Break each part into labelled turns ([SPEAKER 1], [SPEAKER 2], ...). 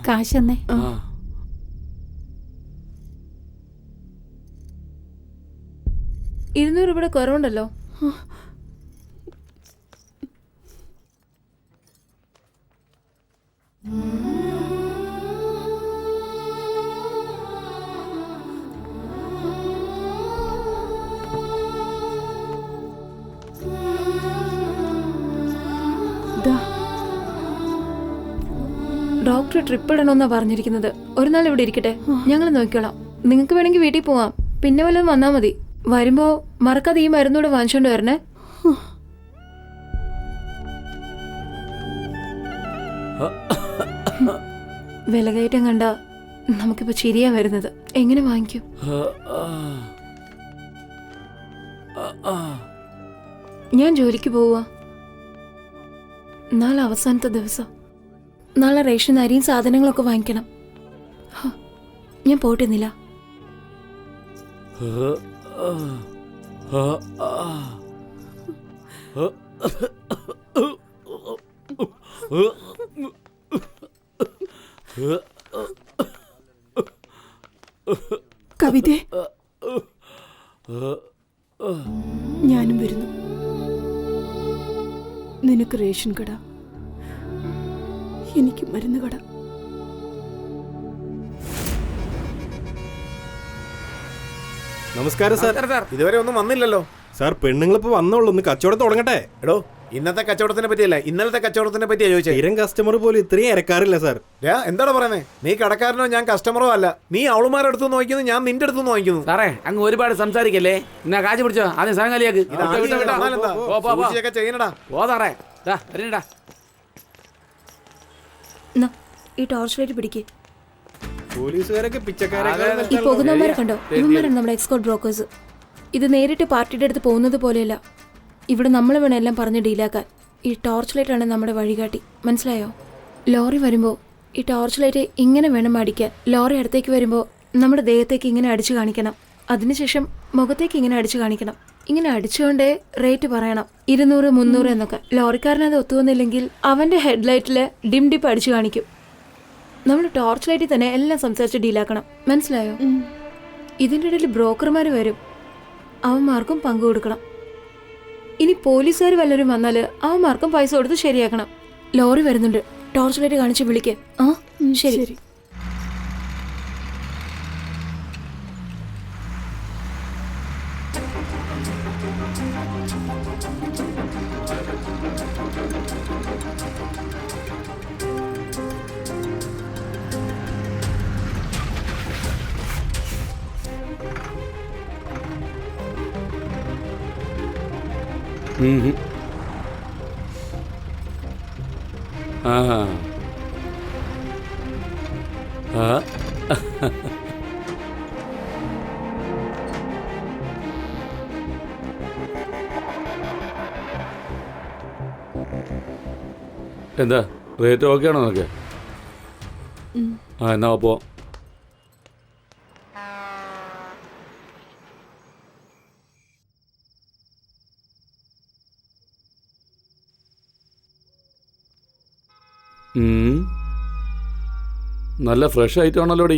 [SPEAKER 1] കാശെന്നേ.
[SPEAKER 2] 200 രൂപയുടെ കുറവുണ്ടല്ലോ. Doctor trip ഇടണമെന്നാ പറഞ്ഞിരിക്കുന്നത്. ഒരു നാൾ ഇവിടെ ഇരിക്കട്ടെ, ഞങ്ങൾ നോക്കിക്കോളാം. നിങ്ങൾക്ക് വേണമെങ്കിൽ വീട്ടിൽ പോവാം, പിന്നെ വല്ലതും വന്നാൽ മതി. വരുമ്പോ മറക്കാതെ ഈ മരുന്നൂടെ വാങ്ങിച്ചോണ്ട് വരണേ. വിലകയറ്റം കണ്ട നമുക്കിപ്പോ ചിരിയാ വരുന്നത്. എങ്ങനെ വാങ്ങിക്കും? ഞാൻ ജോലിക്ക് പോവാ. നാളെ അവസാനത്തെ ദിവസം. നാളെ റേഷൻ അരിയും സാധനങ്ങളൊക്കെ വാങ്ങിക്കണം. ഞാൻ പോട്ടുന്നില്ല.
[SPEAKER 1] കവിതേ, ഞാനും വരുന്നു. നിനക്ക് റേഷൻ കട, എനിക്ക് മരുന്ന് കട.
[SPEAKER 3] നമസ്കാരം സാർ.
[SPEAKER 4] ഇതുവരെ ഒന്നും വന്നില്ലല്ലോ
[SPEAKER 3] സാർ. പെണ്ണുങ്ങളിപ്പോ വന്നോളൂ, ഒന്ന് കച്ചവടം തുടങ്ങട്ടെ.
[SPEAKER 4] എടോ, ഇന്നത്തെ കച്ചവടത്തിനെ പറ്റിയല്ല, ഇന്നലത്തെ കച്ചവടത്തിനെ പറ്റിയാ ചോദിച്ചത്.
[SPEAKER 3] സ്ഥിരം കസ്റ്റമർ പോലും ഇത്രയും ഇറക്കാറില്ല സാർ.
[SPEAKER 4] എന്താണ് പറയുന്നത്? നീ കടക്കാരനോ ഞാൻ കസ്റ്റമറോ അല്ല. നീ അവളുമാരുടെ അടുത്ത് നോക്കുന്നു, ഞാൻ നിന്റെ അടുത്ത് നോക്കുന്നു.
[SPEAKER 5] സാറേ, അങ്ങ് ഒരുപാട് സംസാരിക്കല്ലേ. എന്നാ കാശ് പിടിച്ചോ, ആദ്യം സാധനം കാലിയാക്ക്.
[SPEAKER 4] ചെയ്യണടാ.
[SPEAKER 5] ഓ സാറേ, വരണടാ.
[SPEAKER 2] ഈ ടോർച്ച് ലൈറ്റ് പിടിക്കേ.
[SPEAKER 3] പോലീസുകാരൊക്കെ പിച്ചക്കാരെ
[SPEAKER 2] ഈ പോകുന്നവന്മാരെ കണ്ടോ? ഇവന്മാരാണ് നമ്മുടെ എക്സ്പോർട്ട് ബ്രോക്കേഴ്സ്. ഇത് നേരിട്ട് പാർട്ടിയുടെ അടുത്ത് പോകുന്നത് പോലെയല്ല. ഇവിടെ നമ്മൾ വേണം എല്ലാം പറഞ്ഞ് ഡീലാക്കാൻ. ഈ ടോർച്ച് ലൈറ്റ് ആണ് നമ്മുടെ വഴികാട്ടി, മനസ്സിലായോ? ലോറി വരുമ്പോൾ ഈ ടോർച്ച് ലൈറ്റ് ഇങ്ങനെ വേണം അടിക്കാൻ. ലോറി അടുത്തേക്ക് വരുമ്പോൾ നമ്മുടെ ദേഹത്തേക്ക് ഇങ്ങനെ അടിച്ചു കാണിക്കണം. അതിനുശേഷം മുഖത്തേക്ക് ഇങ്ങനെ അടിച്ചു കാണിക്കണം. ഇങ്ങനെ അടിച്ചുകൊണ്ടേ റേറ്റ് പറയണം. 200, 300 എന്നൊക്കെ. ലോറിക്കാരനത് ഒത്തുവന്നില്ലെങ്കിൽ അവന്റെ ഹെഡ്ലൈറ്റില് ഡിം ഡിപ്പ് അടിച്ചു കാണിക്കും. നമ്മൾ ടോർച്ച് ലൈറ്റിൽ തന്നെ എല്ലാം സംസാരിച്ച് ഡീലാക്കണം, മനസ്സിലായോ? ഇതിൻ്റെ ഇടയിൽ ബ്രോക്കർമാർ വരും, അവന്മാർക്കും പങ്കു കൊടുക്കണം. ഇനി പോലീസുകാർ വല്ലവരും വന്നാൽ അവന്മാർക്കും പൈസ കൊടുത്ത് ശരിയാക്കണം. ലോറി വരുന്നുണ്ട്, ടോർച്ച് ലൈറ്റ് കാണിച്ച് വിളിക്കേ. ശരി.
[SPEAKER 5] എന്താ റേറ്റ് ഓക്കെ ആണോ നോക്കെ? എന്നാ പോ. നല്ല ഫ്രഷ് ഐറ്റം ആണല്ലോടി.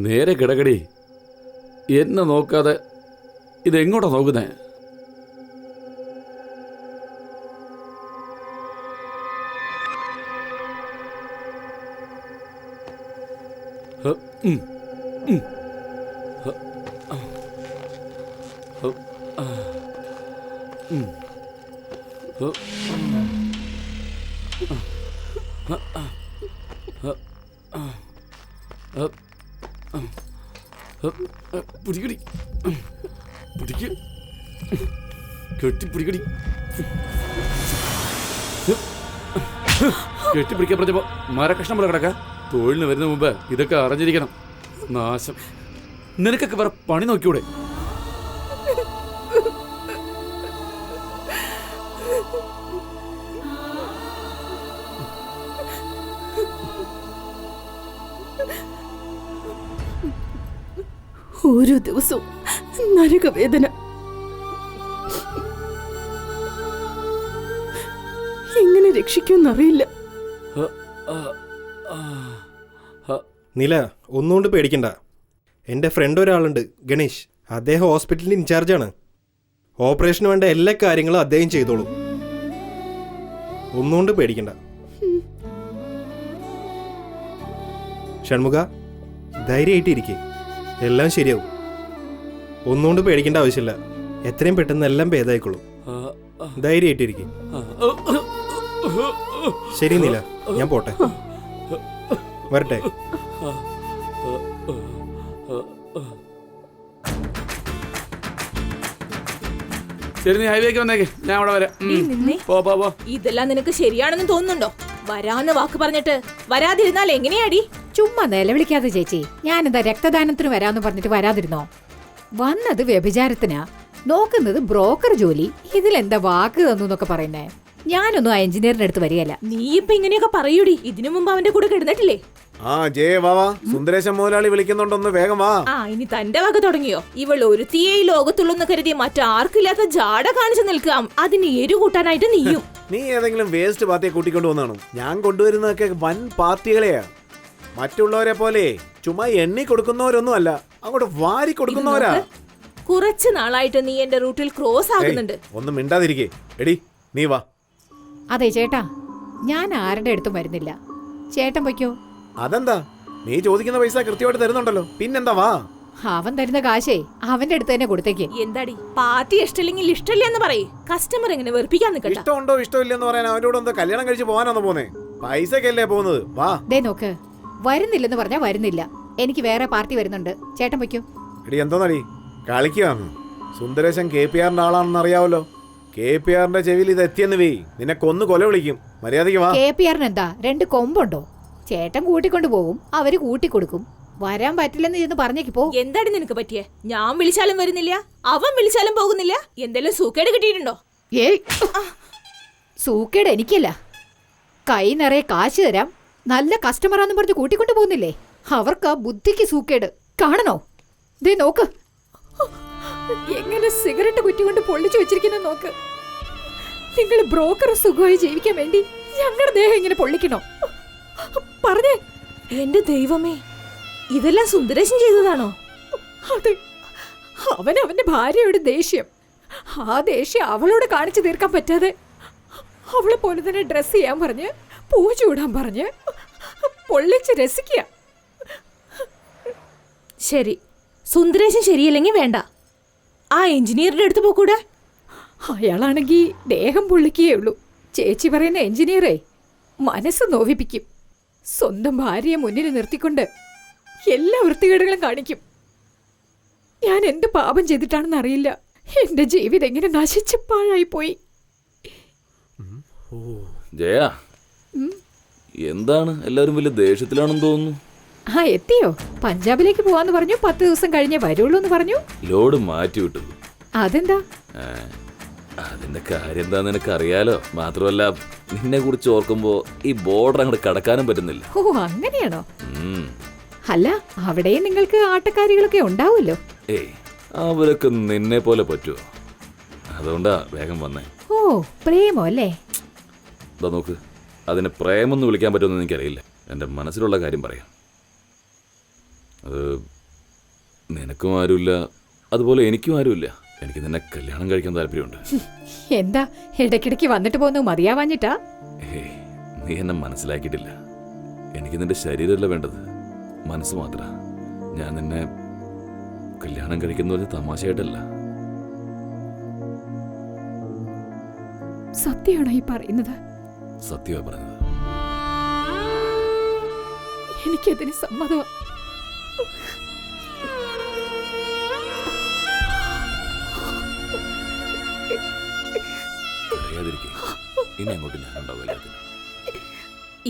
[SPEAKER 5] നേരെ കിടക്കടി, എന്നെ നോക്കാതെ. ഇതെങ്ങോട്ടാ നോക്കുന്നേ? പിടിക്കടി, പിടിക്ക്, കെട്ടിപ്പിടിക്കടി. കെട്ടിപ്പിടിക്കാൻ പറഞ്ഞപ്പോ മരക്കഷ്ണം പോലെ കിടക്ക. തൊഴിലിന് വരുന്ന മുമ്പ് ഇതൊക്കെ അറിഞ്ഞിരിക്കണം. നാശം. നിനക്കൊക്കെ വേറെ പണി നോക്കിയൂടെ?
[SPEAKER 1] ഓരോ ദിവസവും നരകവേദന. എങ്ങനെ രക്ഷിക്കുമെന്നറിയില്ല.
[SPEAKER 3] നില ഒന്നുകൊണ്ട് പേടിക്കണ്ട. എൻ്റെ ഫ്രണ്ട് ഒരാളുണ്ട്, ഗണേഷ്. അദ്ദേഹം ഹോസ്പിറ്റലിൻ്റെ ഇൻചാർജാണ്. ഓപ്പറേഷന് വേണ്ട എല്ലാ കാര്യങ്ങളും അദ്ദേഹം ചെയ്തോളൂ. ഒന്നുകൊണ്ട് പേടിക്കണ്ട. ഷൺമുഖ, ധൈര്യമായിട്ടിരിക്കെ, എല്ലാം ശരിയാവും. ഒന്നുകൊണ്ട് പേടിക്കേണ്ട ആവശ്യമില്ല. എത്രയും പെട്ടെന്ന് എല്ലാം ഭേദമായിക്കോളൂ. ധൈര്യമായിട്ടിരിക്കെ. ശരി നീല, ഞാൻ പോട്ടെ. വരട്ടെ.
[SPEAKER 5] ശരി, നീ ഹൈവേക്ക് വന്നേക്ക്, ഞാൻ അവിടെ വരാം. പോ.
[SPEAKER 6] ഇതെല്ലാം നിനക്ക് ശരിയാണെന്ന് തോന്നുന്നുണ്ടോ? വരാന്ന് വാക്ക് പറഞ്ഞിട്ട് വരാതിരുന്നാൽ എങ്ങനെയാടി?
[SPEAKER 7] ചുമ്മാ നിലവിളിക്കാതെ ചേച്ചി. ഞാനെന്താ രക്തദാനത്തിന് വരാന്ന് പറഞ്ഞിട്ട് വരാതിരുന്നോ? വന്നത് വ്യഭിചാരത്തിനാ, നോക്കുന്നത് ബ്രോക്കർ ജോലി. ഇതിലെന്താ വാക്ക് തന്നു എന്നൊക്കെ പറയുന്നേ? ഞാനൊന്നും ആ എഞ്ചിനീയറിന്റെ അടുത്ത് വരികയല്ല.
[SPEAKER 6] നീ ഇപ്പൊ ഇങ്ങനെയൊക്കെ പറയൂടി. ഇതിനു മുമ്പ് അവന്റെ കൂടെ കിടന്നിട്ടില്ലേ?
[SPEAKER 4] ആ ജയ വാ, സുന്ദരേശൻ മുതലാളി വിളിക്കുന്നുണ്ടൊന്ന്, വേഗം വാ.
[SPEAKER 6] ആ, ഇനി തന്റെ വക തുടങ്ങിയോ? ഇവൾ ഒരുത്തിയെ ഈ ലോകത്തുള്ളെന്ന് കരുതി മറ്റാർക്കില്ലാത്ത ജാട കാണിച്ചു നിൽക്കാം. അതിന് എരു കൂട്ടാനായിട്ട് നീയും.
[SPEAKER 4] നീ ഏതെങ്കിലും വേസ്റ്റ് പാർട്ടിയെ കൂട്ടിക്കൊണ്ടു വന്നാണോ? ഞാൻ കൊണ്ടുവരുന്നതൊക്കെ വൻ പാർട്ടികളെയാ. മറ്റുള്ളവരെ പോലെ ചുമ്മാ എണ്ണി കൊടുക്കുന്നവരൊന്നും അല്ല, അങ്ങോട്ട് വാരി കൊടുക്കുന്നവരാ.
[SPEAKER 6] കുറച്ചു നാളായിട്ട് നീ എന്റെ റൂട്ടിൽ ക്രോസ് ആകുന്നുണ്ട്.
[SPEAKER 4] ഒന്നും മിണ്ടാതിരിക്കേ. എടി നീ വാ.
[SPEAKER 7] അതെ ചേട്ടാ, ഞാൻ ആരുടെ അടുത്തും വരുന്നില്ല. ചേട്ടൻ പൊയ്ക്കോ.
[SPEAKER 4] അതെന്താ? നീ ചോദിക്കുന്ന പൈസ കൃത്യമായിട്ട് തരുന്നുണ്ടല്ലോ, പിന്നെന്താ? വാ.
[SPEAKER 7] അവൻ തരുന്ന കാശേ അവന്റെ അടുത്ത് തന്നെ കൊടുത്തേക്ക്.
[SPEAKER 6] എന്താടി, പാർട്ടി ഇഷ്ടമില്ലെങ്കിൽ ഇഷ്ടമില്ല എന്ന് പറയേ. കസ്റ്റമർ എങ്ങനെ വെറുപ്പിക്കാൻ നിൽക്കണ്ട.
[SPEAKER 4] ഇഷ്ടമുണ്ടോ ഇഷ്ടമില്ലെന്ന് പറയാൻ അവരോട് എന്താ കല്യാണം കഴിച്ച് പോകാനാന്ന് പോന്നേ? പൈസക്കല്ലേ പോകുന്നത്? വാ.
[SPEAKER 7] ദേ നോക്ക്, വരുന്നില്ലെന്ന് പറഞ്ഞാ വരുന്നില്ല. എനിക്ക് വേറെ പാർട്ടി വരുന്നുണ്ട്. ചേട്ടൻ പൊയ്ക്കോ.
[SPEAKER 4] എടി എന്തോന്നടി കളിക്കുകയാണ്? സുന്ദരേശൻ KPRന്റെ ആളാണെന്ന് അറിയാവല്ലോ. KPRന്റെ ചെവിയിൽ ഇത് എത്തിയെന്ന് വേ, നിന്നെ കൊന്നു കൊല വിളിക്കും. മര്യാദയ്ക്ക് വാ.
[SPEAKER 7] KPRന് എന്താ 2 കൊമ്പുണ്ടോ? ചേട്ടൻ കൂട്ടിക്കൊണ്ടു പോകും, അവര് കൂട്ടിക്കൊടുക്കും. വരാൻ പറ്റില്ലെന്ന് ചെന്ന് പറഞ്ഞേക്ക് പോ.
[SPEAKER 6] എന്താടി നിനക്ക് പറ്റിയേ? ഞാൻ വിളിച്ചാലും വരുന്നില്ല, അവൻ വിളിച്ചാലും പോകുന്നില്ല. എന്തെങ്കിലും സൂക്കേട് കിട്ടിയിട്ടുണ്ടോ?
[SPEAKER 7] ഏയ്, സൂക്കേട് എനിക്കല്ല. കൈ നിറയെ കാശ് തരാം, നല്ല കസ്റ്റമറാന്ന് പറഞ്ഞ് കൂട്ടിക്കൊണ്ടു പോകുന്നില്ലേ? അവർക്ക് ബുദ്ധിക്ക് സൂക്കേട്. കാണണോ? ദേ നോക്ക്, എങ്ങനെ സിഗരറ്റ് കുറ്റി കൊണ്ട് പൊള്ളിച്ചു വെച്ചിരിക്കുന്ന നോക്ക്. നിങ്ങൾ ബ്രോക്കർ സുഖമായി ജീവിക്കാൻ വേണ്ടി ഞങ്ങളുടെ ദേഹം ഇങ്ങനെ പൊള്ളിക്കണോ? പറഞ്ഞേ.
[SPEAKER 6] എന്റെ ദൈവമേ, ഇതെല്ലാം സുന്ദരേശൻ ചെയ്തതാണോ?
[SPEAKER 7] അതെ, അവന്റെ ഭാര്യയുടെ ദേഷ്യം. ആ ദേഷ്യം അവളോട് കാണിച്ചു തീർക്കാൻ പറ്റാതെ അവളെ പോലെ തന്നെ ഡ്രസ് ചെയ്യാൻ പറഞ്ഞ്, പൂ ചൂടാൻ പറഞ്ഞ് പൊള്ളിച്ച് രസിക്കുക.
[SPEAKER 6] ശരി, സുന്ദരേശൻ ശരിയല്ലെങ്കിൽ വേണ്ട. ആ എഞ്ചിനീയറുടെ അടുത്ത് പോകൂടെ?
[SPEAKER 7] അയാളാണെങ്കിൽ ദേഹം പൊള്ളിക്കുകയേ ഉള്ളൂ. ചേച്ചി പറയുന്ന എഞ്ചിനീയറെ മനസ്സ് നോവിപ്പിക്കും. സ്വന്തം ഭാര്യയെ മുന്നിൽ നിർത്തിക്കൊണ്ട് എല്ലാ വൃത്തികേടുകളും കാണിക്കും. ഞാൻ എന്ത് പാപം ചെയ്തിട്ടാണെന്ന് അറിയില്ല. എന്റെ ജീവിതം എങ്ങനെ നശിച്ച് പാഴായിപ്പോയി.
[SPEAKER 8] ജയ, എന്താണ് എല്ലാവരും വലിയ ദേഷ്യത്തിലാണെന്ന് തോന്നുന്നു.
[SPEAKER 7] ആ എത്തിയോ? പഞ്ചാബിലേക്ക് പോവാന്ന് പറഞ്ഞു. 10 ദിവസം കഴിഞ്ഞേ വരുള്ളൂ എന്ന് പറഞ്ഞു.
[SPEAKER 8] ലോഡ് മാറ്റി വിട്ടു.
[SPEAKER 7] അതെന്താ?
[SPEAKER 8] അതിന്റെ കാര്യം എന്താന്ന് നിനക്ക് അറിയാലോ. മാത്രമല്ല, നിന്നെ കുറിച്ച് ഓർക്കുമ്പോ ഈ ബോർഡർ അങ്ങോട്ട് കടക്കാനും പറ്റുന്നില്ല.
[SPEAKER 7] ഓ അങ്ങനെയാണോ? അല്ല, അവിടെയും നിങ്ങൾക്ക് ആട്ടക്കാരികളൊക്കെ ഉണ്ടാവുമല്ലോ.
[SPEAKER 8] ഏയ്, അവരൊക്കെ നിന്നെ പോലെ പറ്റുമോ? അതുകൊണ്ടാ വേഗം വന്നേ.
[SPEAKER 7] ഓ പ്രേമോ അല്ലേ?
[SPEAKER 8] ഇതാ നോക്ക്, അതിനെ പ്രേമെന്ന് വിളിക്കാൻ പറ്റുമെന്ന് എനിക്കറിയില്ല. എൻ്റെ മനസ്സിലുള്ള കാര്യം പറയാം. അത് നിനക്കും ആരുമില്ല, അതുപോലെ എനിക്കും ആരുമില്ല. എനിക്ക് നിന്നെ കല്യാണം കഴിക്കാൻ താല്പര്യമുണ്ട്.
[SPEAKER 7] എന്താ ഇടയ്ക്കിടയ്ക്ക് വന്നിട്ട് പോകുന്നു മതിയാവാഞ്ഞിട്ടാ?
[SPEAKER 8] ഏയ്, നീ എന്നെ മനസ്സിലാക്കിയിട്ടില്ല. എനിക്ക് നിന്റെ ശരീരമല്ല വേണ്ടത്, മനസ്സ് മാത്ര. ഞാൻ നിന്നെ കല്യാണം കഴിക്കുന്ന ഒരു തമാശയായിട്ടല്ല.
[SPEAKER 7] സത്യമാണോ ഈ പറയുന്നത്?
[SPEAKER 8] സത്യമാണ് പറഞ്ഞത്.
[SPEAKER 7] എനിക്കതിന് സമ്മതമാ.
[SPEAKER 8] അറിയാതിരിക്കേ, ഇനി അങ്ങോട്ട് ഞാനുണ്ടാവും എല്ലാത്തിനും.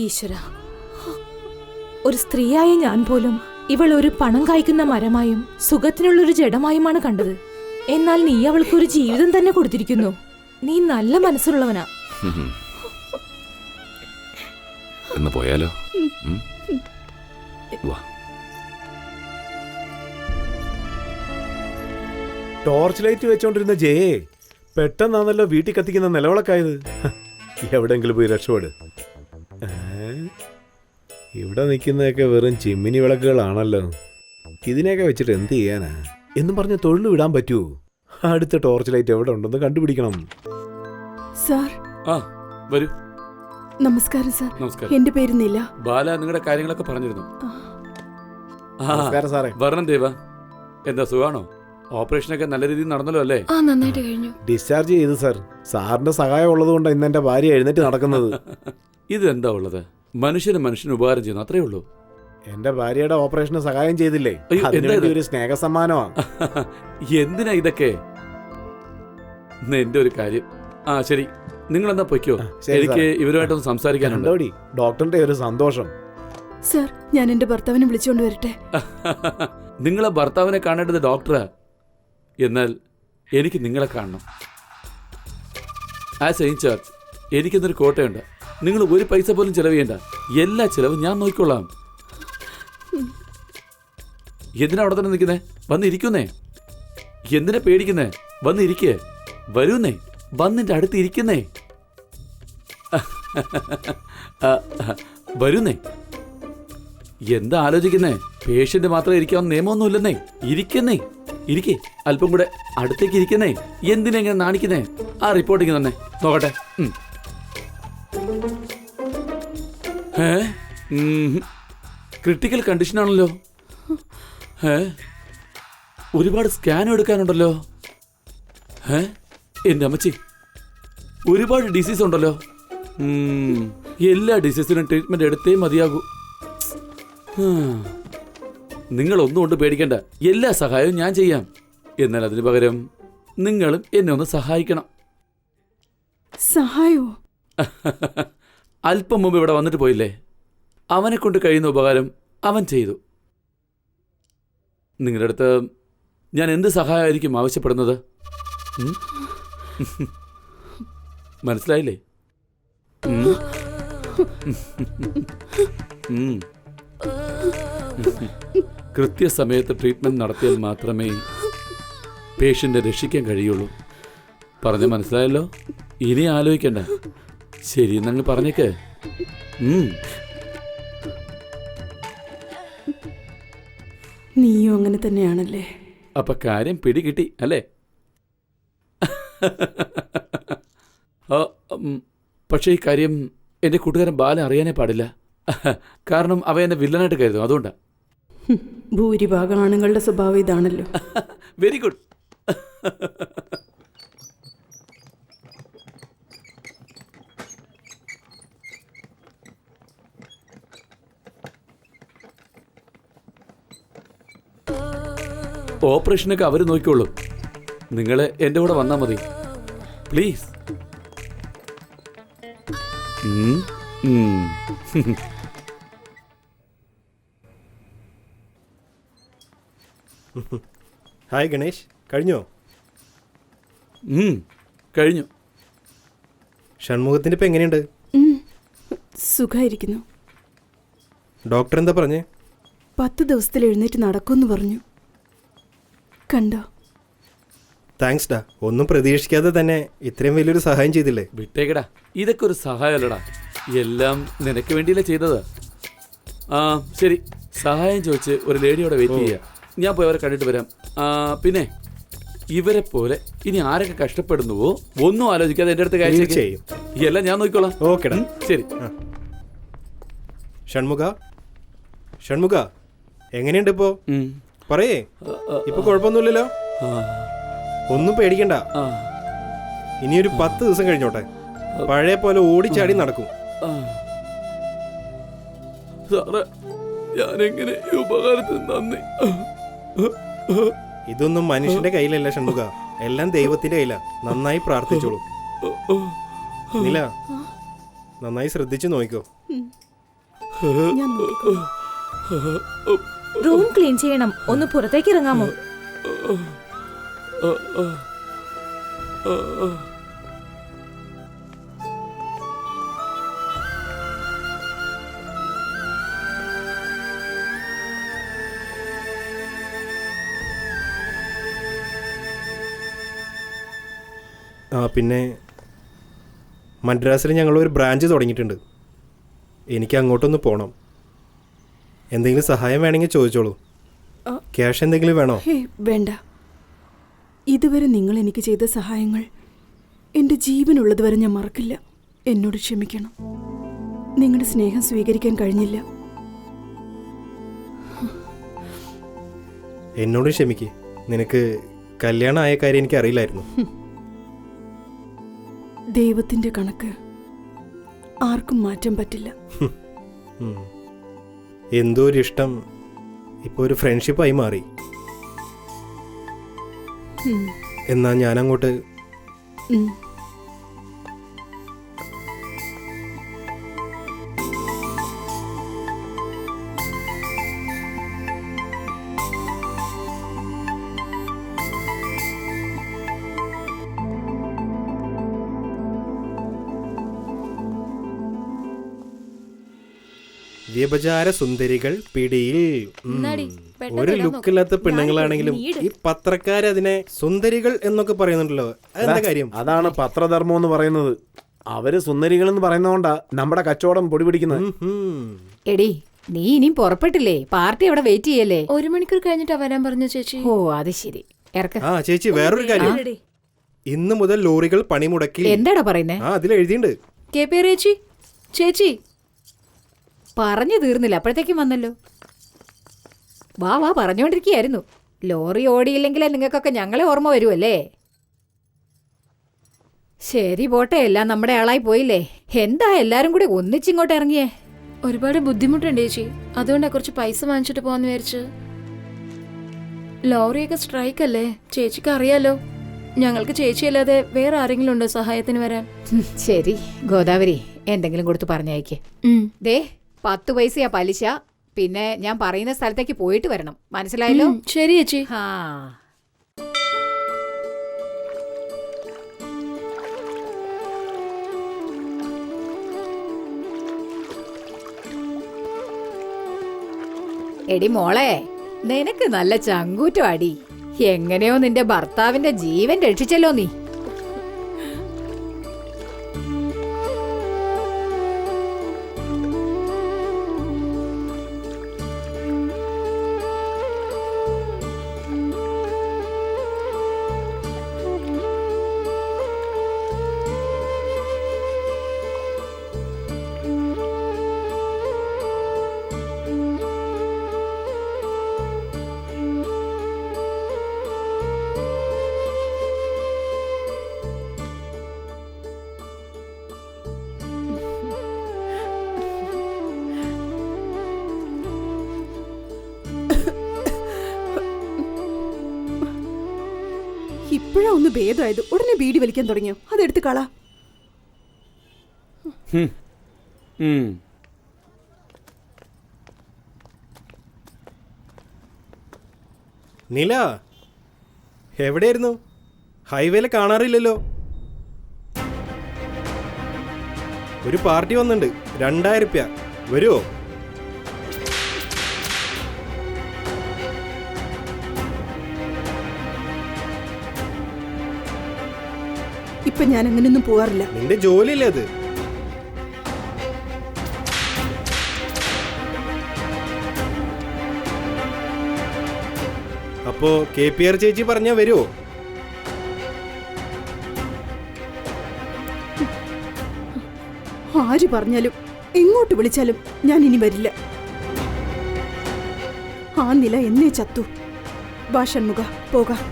[SPEAKER 6] ഈശ്വര, ഒരു സ്ത്രീയായ ഞാൻ പോലും ഇവൾ ഒരു പണം കായ്ക്കുന്ന മരമായും സുഖത്തിനുള്ളൊരു ജഡമായുമാണ് കണ്ടത്. എന്നാൽ നീ അവൾക്കൊരു ജീവിതം തന്നെ കൊടുത്തിരിക്കുന്നു. നീ നല്ല മനസ്സുള്ളവനാ.
[SPEAKER 8] എന്ന് പോയാലോ? വാ.
[SPEAKER 4] ടോർച്ച് ലൈറ്റ് വെച്ചോണ്ടിരുന്ന ജയേ, പെട്ടെന്നാണല്ലോ വീട്ടിൽ കത്തിക്കുന്ന നിലവിളക്കായത്. എവിടെയെങ്കിലും പോയി രക്ഷപ്പെട്. ഇവിടെ നിൽക്കുന്നതൊക്കെ വെറും ചിമ്മിനി വിളക്കുകളാണല്ലോ. ഇതിനെയൊക്കെ വെച്ചിട്ട് എന്ത് ചെയ്യാനാ എന്നും പറഞ്ഞ് തൊഴിൽ വിടാൻ പറ്റുമോ? അടുത്ത ടോർച്ച് ലൈറ്റ് എവിടെ ഉണ്ടെന്ന് കണ്ടുപിടിക്കണം.
[SPEAKER 1] സാർ
[SPEAKER 5] ആ വരൂ.
[SPEAKER 1] നമസ്കാരം സാർ.
[SPEAKER 5] നമസ്കാരം.
[SPEAKER 1] എന്റെ പേര് നില.
[SPEAKER 5] ബാല നിങ്ങളുടെ കാര്യങ്ങളൊക്കെ പറഞ്ഞിരുന്നു.
[SPEAKER 4] നമസ്കാരം സാറേ.
[SPEAKER 5] വരണം ദേവ. എന്താ സുഖാണോ? ഓപ്പറേഷനൊക്കെ നല്ല രീതിയിൽ നടന്നല്ലോ അല്ലേ?
[SPEAKER 2] ആ നന്നായിട്ട് കഴിഞ്ഞു.
[SPEAKER 4] ഡിസ്ചാർജ് ചെയ്തു സാർ. സാറിന്റെ സഹായം ഉള്ളതുകൊണ്ടാണ് ഇന്ന് എന്റെ ഭാര്യ എഴുന്നേറ്റ് നടക്കുന്നത്.
[SPEAKER 5] ഇതെന്താ ഉള്ളത്? മനുഷ്യന് ഉപകാരം ചെയ്യുന്നു, അത്രേ ഉള്ളൂ.
[SPEAKER 4] എന്റെ ഭാര്യയുടെ ഓപ്പറേഷന് സഹായം ചെയ്തില്ലേ,
[SPEAKER 5] അയ്യോ, എന്താ
[SPEAKER 4] അതിനുവേണ്ടി
[SPEAKER 5] ഇത്?
[SPEAKER 4] ഒരു സ്നേഹ സമ്മാനമാ.
[SPEAKER 5] എന്തിനാ ഇതൊക്കെ? എന്റെ ഒരു കാര്യം. ആ ശരി, നിങ്ങളെന്താ പൊയ്ക്കോ.
[SPEAKER 4] ശരി
[SPEAKER 5] എനിക്ക്
[SPEAKER 4] സാറേ.
[SPEAKER 5] ഇവരുമായിട്ടൊന്ന് സംസാരിക്കാനുണ്ട്.
[SPEAKER 4] കണ്ടോടി ഡോക്ടറിന്റെ ഒരു സന്തോഷം.
[SPEAKER 1] സാർ ഞാൻ എന്റെ ഭർത്താവിനെ വിളിച്ചുകൊണ്ട് വരട്ടെ?
[SPEAKER 5] നിങ്ങളെ ഭർത്താവിനെ കാണേണ്ടത് ഡോക്ടറാ. എന്നാൽ എനിക്ക് നിങ്ങളെ കാണണം. ആസ് എ ഇൻചാർജ് എനിക്കെന്നൊരു കോട്ടയുണ്ട്. നിങ്ങൾ ഒരു പൈസ പോലും ചെലവ് ചെയ്യണ്ട. എല്ലാ ചെലവും ഞാൻ നോക്കിക്കൊള്ളാം. എന്തിനാ അവിടെ തന്നെ നിൽക്കുന്നേ? വന്നിരിക്കുന്നേ. എന്തിനാ പേടിക്കുന്നേ? വന്നിരിക്കേ. വരൂന്നേ. വന്നിന്റെ അടുത്ത് ഇരിക്കുന്നേ. വരുന്നേ. എന്താ ആലോചിക്കുന്നേ? പേഷ്യന്റ് മാത്രം ഇരിക്കാവുന്ന നിയമമൊന്നുമില്ലെന്നേ. ഇരിക്കുന്നേ. ഇരിക്കേ. അല്പം കൂടെ അടുത്തേക്ക് ഇരിക്കുന്നേ. എന്തിനെങ്ങനെ നാണിക്കുന്നേ? ആ റിപ്പോർട്ടിങ് തന്നെ നോക്കട്ടെ. ക്രിട്ടിക്കൽ കണ്ടീഷനാണല്ലോ. ഒരുപാട് സ്കാൻ എടുക്കാനുണ്ടല്ലോ. എൻ്റെ അമ്മച്ചി, ഒരുപാട് ഡിസീസ് ഉണ്ടല്ലോ. എല്ലാ ഡിസീസിനും ട്രീറ്റ്മെന്റ് എടുത്തേ മതിയാകൂ. നിങ്ങളൊന്നും കൊണ്ട് പേടിക്കണ്ട. എല്ലാ സഹായവും ഞാൻ ചെയ്യാം. എന്നാൽ അതിന് പകരം നിങ്ങളും എന്നെ ഒന്ന് സഹായിക്കണം.
[SPEAKER 1] സഹായോ?
[SPEAKER 5] അല്പം മുമ്പ് ഇവിടെ വന്നിട്ട് പോയില്ലേ? അവനെ കൊണ്ട് കഴിയുന്ന ഉപകാരം അവൻ ചെയ്തു. നിങ്ങളുടെ അടുത്ത് ഞാൻ എന്ത് സഹായമായിരിക്കും ആവശ്യപ്പെടുന്നത്? മനസ്സിലായില്ലേ? കൃത്യസമയത്ത് ട്രീറ്റ്മെന്റ് നടത്തിയാൽ മാത്രമേ പേഷ്യന്റിനെ രക്ഷിക്കാൻ കഴിയുള്ളൂ. പറഞ്ഞ മനസ്സിലായല്ലോ? ഇനി ആലോചിക്കണ്ട. ശരി എന്നങ്ങ് പറഞ്ഞേക്ക്.
[SPEAKER 1] നീയും അങ്ങനെ തന്നെയാണല്ലേ?
[SPEAKER 5] അപ്പൊ കാര്യം പിടികിട്ടി അല്ലേ? പക്ഷേ ഈ കാര്യം എൻ്റെ കൂട്ടുകാരൻ ബാല അറിയാനേ പാടില്ല. കാരണം അവ എന്നെ വില്ലനായിട്ട് കരുതും. അതുകൊണ്ടാ.
[SPEAKER 1] ഭൂരിഭാഗം ആണുങ്ങളുടെ സ്വഭാവം ഇതാണല്ലോ.
[SPEAKER 5] Very good. ഓപ്പറേഷനൊക്കെ അവർ നോക്കിക്കോളും. നിങ്ങൾ എൻ്റെ കൂടെ വന്നാൽ മതി പ്ലീസ്.
[SPEAKER 3] ഹായ് ഗണേഷ്, കഴിഞ്ഞോ?
[SPEAKER 5] കഴിഞ്ഞു.
[SPEAKER 3] ഷൺമുഖത്തിൻ്റെ ഇപ്പം എങ്ങനെയുണ്ട്?
[SPEAKER 1] സുഖമായിരിക്കുന്നു.
[SPEAKER 3] ഡോക്ടർ എന്താ പറഞ്ഞേ?
[SPEAKER 1] 10 ദിവസത്തിൽ എഴുന്നേറ്റ് നടക്കുമെന്ന് പറഞ്ഞു. കണ്ടോ?
[SPEAKER 3] താങ്ക്സ് ഡാ. ഒന്നും പ്രതീക്ഷിക്കാതെ തന്നെ ഇത്രയും വലിയൊരു സഹായം ചെയ്തില്ലേ?
[SPEAKER 5] വിട്ടേക്കടാ, ഇതൊക്കെ ഒരു സഹായമല്ലടാ. എല്ലാം നിനക്ക് വേണ്ടിയല്ലേ ചെയ്തത്. ആ ശരി, സഹായം ചോദിച്ച് ഒരു ലേഡിയോടെ വെയിറ്റ് ചെയ്യുക. ഞാൻ പോയി അവരെ കണ്ടിട്ട് വരാം. പിന്നെ ഇവരെ പോലെ ഇനി ആരൊക്കെ കഷ്ടപ്പെടുന്നുവോ ഒന്നും ആലോചിക്കാതെ എൻ്റെ അടുത്ത് കാര്യം
[SPEAKER 3] ചെയ്യും.
[SPEAKER 5] എല്ലാം ഞാൻ നോക്കിക്കോളാം.
[SPEAKER 3] ഓക്കെടാ.
[SPEAKER 5] ശരി.
[SPEAKER 3] ഷൺമുഖ എങ്ങനെയുണ്ട് ഇപ്പോ? പറയേ. ഇപ്പൊ കുഴപ്പമൊന്നുമില്ലല്ലോ? ഒന്നും പേടിക്കണ്ട. ഇനിയൊരു 10 ദിവസം കഴിഞ്ഞോട്ടെ. പഴയ പോലെ ഓടിച്ചാടി നടക്കും.
[SPEAKER 5] സാറേ, ഞാനെങ്ങനെ ഈ ഉപകാരത്തിന് നന്ദി.
[SPEAKER 3] ഇതൊന്നും മനുഷ്യന്റെ കയ്യിലല്ല ഷൺമുഖ, എല്ലാം ദൈവത്തിന്റെ കയ്യിലാ. നന്നായി പ്രാർത്ഥിച്ചോളൂ. നില, നന്നായി ശ്രദ്ധിച്ചു നോക്കിക്കോ.
[SPEAKER 1] ഞാൻ നോക്കിക്കോളാം.
[SPEAKER 6] റൂം ക്ലീൻ ചെയ്യണം. ഒന്ന് പുറത്തേക്ക് ഇറങ്ങാമോ?
[SPEAKER 3] ആ പിന്നെ മദ്രാസിൽ ഞങ്ങളൊരു ബ്രാഞ്ച് തുടങ്ങിയിട്ടുണ്ട്. എനിക്ക് അങ്ങോട്ടൊന്ന് പോകണം. എന്തെങ്കിലും സഹായം വേണമെങ്കിൽ ചോദിച്ചോളൂ. ക്യാഷ് എന്തെങ്കിലും വേണോ?
[SPEAKER 1] ഹേ വേണ്ട. ഇതുവരെ നിങ്ങൾ എനിക്ക് ചെയ്ത സഹായങ്ങൾ എൻ്റെ ജീവനുള്ളത് വരെ ഞാൻ മറക്കില്ല. എന്നോട് ക്ഷമിക്കണം. നിങ്ങളുടെ സ്നേഹം സ്വീകരിക്കാൻ കഴിഞ്ഞില്ല.
[SPEAKER 3] എന്നോട് ക്ഷമിക്ക്. നിനക്ക് കല്യാണം ആയ കാര്യം എനിക്ക് അറിയില്ലായിരുന്നു.
[SPEAKER 1] ദൈവത്തിൻ്റെ കണക്ക് ആർക്കും മാറ്റാൻ പറ്റില്ല.
[SPEAKER 3] എന്തോ ഒരു ഇഷ്ടം ഇപ്പോൾ ഒരു ഫ്രണ്ട്ഷിപ്പായി മാറി. എന്നാ ഞാനങ്ങോട്ട്.
[SPEAKER 1] ഉം.
[SPEAKER 3] വ്യഭിചാര സുന്ദരികൾ പിടിയിൽ.
[SPEAKER 2] എന്നാടി, പെട്ടെന്ന്
[SPEAKER 3] ഒരു
[SPEAKER 2] ഇടാൻ നോക്ക്.
[SPEAKER 3] ലുക്കില്ലാത്ത പെണ്ണുങ്ങളാണെങ്കിലും ഈ പത്രക്കാരതിനെ സുന്ദരികൾ എന്നൊക്കെ പറയുന്നുണ്ടല്ലോ. അതെന്താ കാര്യം?
[SPEAKER 4] അതാണ് പത്രധർമ്മം എന്ന് പറയുന്നത്. അവര് സുന്ദരികൾ എന്ന് പറയുന്നതുകൊണ്ടാ നമ്മുടെ കച്ചവടം പൊടി പിടിക്കുന്നത്.
[SPEAKER 7] എടി നീ ഇനിയും പുറപ്പെട്ടില്ലേ? പാർട്ടി അവിടെ വെയിറ്റ് ചെയ്യല്ലേ?
[SPEAKER 2] 1 മണിക്കൂർ കഴിഞ്ഞിട്ടാ വരാൻ പറഞ്ഞു ചേച്ചി.
[SPEAKER 7] ഓ അത് ശരി. ഇറക്ക.
[SPEAKER 3] ആ ചേച്ചി, വേറൊരു കാര്യം. ഇന്ന് മുതൽ ലോറികൾ പണിമുടക്കി.
[SPEAKER 7] എന്താടാ പറയുന്നേ?
[SPEAKER 3] ആ അതിൽ എഴുതിയിട്ടുണ്ട്.
[SPEAKER 2] KP ചേച്ചി, ചേച്ചി
[SPEAKER 7] പറഞ്ഞു തീർന്നില്ല, അപ്പോഴത്തേക്കും വന്നല്ലോ. വാ വാ, പറഞ്ഞുകൊണ്ടിരിക്കുകയായിരുന്നു. ലോറി ഓടിയില്ലെങ്കിലേ നിങ്ങൾക്കൊക്കെ ഞങ്ങളെ ഓർമ്മ വരുമല്ലേ? ശരി പോട്ടെ, എല്ലാം നമ്മുടെ ആളായി പോയില്ലേ. എന്താ എല്ലാരും കൂടി ഒന്നിച്ചിങ്ങോട്ട് ഇറങ്ങിയേ?
[SPEAKER 2] ഒരുപാട് ബുദ്ധിമുട്ടുണ്ട് ചേച്ചി. അതുകൊണ്ടാ കുറച്ച് പൈസ വാങ്ങിച്ചിട്ട് പോവാന്ന് വിചാരിച്ച്. ലോറിയൊക്കെ സ്ട്രൈക്ക് അല്ലേ, ചേച്ചിക്ക് അറിയാലോ. ഞങ്ങൾക്ക് ചേച്ചിയല്ലാതെ വേറെ ആരെങ്കിലും ഉണ്ടോ സഹായത്തിന് വരാൻ?
[SPEAKER 7] ശരി ഗോദാവരി, എന്തെങ്കിലും കൊടുത്ത് പറഞ്ഞയക്ക്. ദേ 10 പൈസയാ പലിശ. പിന്നെ ഞാൻ പറയുന്ന സ്ഥലത്തേക്ക് പോയിട്ട് വരണം, മനസ്സിലായല്ലോ?
[SPEAKER 2] ശരി ചേച്ചി.
[SPEAKER 7] ആ എടി മോളെ, നിനക്ക് നല്ല ചങ്കൂറ്റം അടി. എങ്ങനെയോ നിന്റെ ഭർത്താവിന്റെ ജീവൻ രക്ഷിച്ചല്ലോ നീ.
[SPEAKER 1] ഇപ്പോഴാ ഒന്ന് ഭേദമായത്. ഉടനെ ബീഡി വലിക്കാൻ തുടങ്ങിയോ? അതെടുത്ത് കളാ.
[SPEAKER 3] നില എവിടെയായിരുന്നു? ഹൈവേയിൽ കാണാറില്ലല്ലോ. ഒരു പാർട്ടി വന്നിട്ടുണ്ട്, 2000 രൂപ. വരുമോ?
[SPEAKER 1] ഇപ്പൊ ഞാൻ അങ്ങനെയൊന്നും പോവാറില്ല.
[SPEAKER 3] നിന്റെ ജോലിയല്ലേ അത്? അപ്പോ KPR ചേച്ചി പറഞ്ഞാ വരുമോ?
[SPEAKER 1] ആര് പറഞ്ഞാലും എങ്ങോട്ട് വിളിച്ചാലും ഞാൻ ഇനി വരില്ല. ആ നില എന്നേ ചത്തു. വാ ഷൺമുഖ, പോകാം.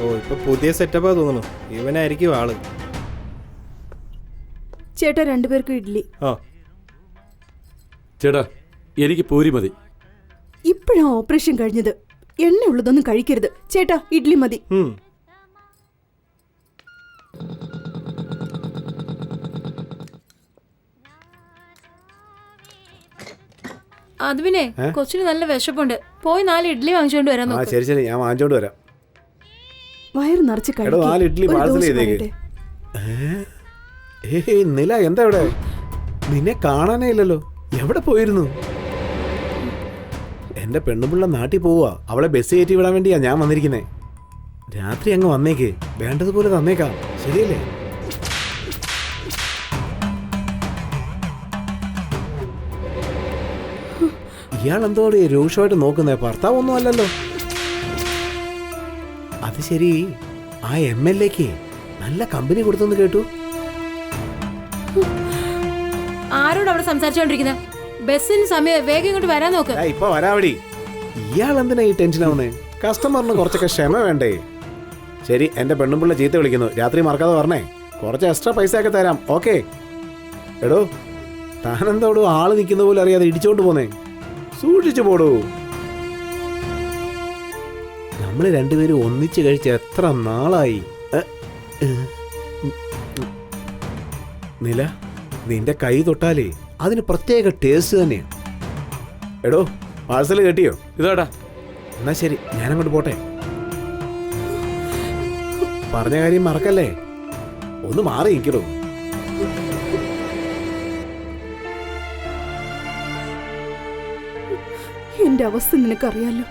[SPEAKER 3] ഓ, ഇപ്പൊ പുതിയ സെറ്റപ്പാ തോന്നുന്നു. ഇവനായിരിക്കും ആള്.
[SPEAKER 1] ചേട്ടാ 2 പേർക്ക് ഇഡ്ഡലി.
[SPEAKER 3] ആ
[SPEAKER 5] ചേട്ടാ, എനിക്ക് പൂരി മതി.
[SPEAKER 1] ഇപ്പോഴാ ഓപ്പറേഷൻ കഴിഞ്ഞത്. എണ്ണ ഉള്ളതൊന്നും കഴിക്കരുത്. ചേട്ടാ ഇഡ്ഡലി മതി.
[SPEAKER 2] അത് പിന്നെ കൊച്ചിന് നല്ല വിശപ്പുണ്ട്. പോയി 4 ഇഡ്ഡലി വാങ്ങിച്ചോണ്ട് വരാൻ
[SPEAKER 4] ആ
[SPEAKER 2] നോക്ക്.
[SPEAKER 4] ശരി ശരി, ഞാൻ വാങ്ങിച്ചോണ്ട് വരാം.
[SPEAKER 1] വയറ് നിറച്ച്
[SPEAKER 4] എടോ 4 ഇഡ്ഡലി പാഴ്സൽ ചെയ്തേക്ക്. ഏയ് നില, എന്താ ഇവിടെ? നിന്നെ കാണാനേ ഇല്ലല്ലോ. എവിടെ പോയിരുന്നു? എന്റെ പെണ്ണുപിള്ള നാട്ടിൽ പോവാ. അവളെ ബസ് കയറ്റി വിടാൻ വേണ്ടിയാ ഞാൻ വന്നിരിക്കുന്നേ. രാത്രി അങ്ങ് വന്നേക്ക്, വേണ്ടതുപോലെ തന്നേക്കാം, ശരിയല്ലേ? ഇയാൾ എന്തോടെ രൂക്ഷമായിട്ട് നോക്കുന്നേ? ഭർത്താവൊന്നും അല്ലല്ലോ. അത് ശരി, ആ MLA-ക്ക് നല്ല കമ്പനി കൊടുത്തെന്ന് കേട്ടു.
[SPEAKER 2] ആരോട് അവിടെ സംസാരിച്ചോണ്ടിരിക്കുന്നത്? ബസ്സിന് സമയം, വേഗം ഇങ്ങോട്ട് വരാൻ നോക്ക്.
[SPEAKER 4] ഇപ്പൊ വരാവടി. ഇയാൾ എന്തിനാ ഈ ടെൻഷൻ ആവുന്നേ? കസ്റ്റമറിന് കുറച്ചൊക്കെ ക്ഷമ വേണ്ടേ? ശരി, എന്റെ പെണ്ണുമ്പിള്ള ചീത്ത വിളിക്കുന്നു, രാത്രി മറക്കാതെ പറഞ്ഞേ. കുറച്ച് എക്സ്ട്രാ പൈസ ഒക്കെ തരാം, ഓക്കെ? എടോ, താനെന്തോടോ ആള് നിൽക്കുന്ന പോലെ അറിയാതെ ഇടിച്ചോണ്ട് പോന്നേ? സൂക്ഷിച്ചു പോടൂ. നമ്മൾ രണ്ടുപേരും ഒന്നിച്ച് കഴിച്ച് എത്ര നാളായി. നില, നിന്റെ കൈ തൊട്ടാലേ അതിന് പ്രത്യേക ടേസ്റ്റ് തന്നെയാണ്. എടോ, പാഴ്സൽ കേട്ടിയോ?
[SPEAKER 5] ഇതാടാ.
[SPEAKER 4] എന്നാ ശരി, ഞാനങ്ങോട്ട് പോട്ടെ. പറഞ്ഞ കാര്യം മറക്കല്ലേ, ഒന്ന് മാറി നിൽക്കണോ?
[SPEAKER 1] എന്റെ അവസ്ഥ നിനക്കറിയാലോ.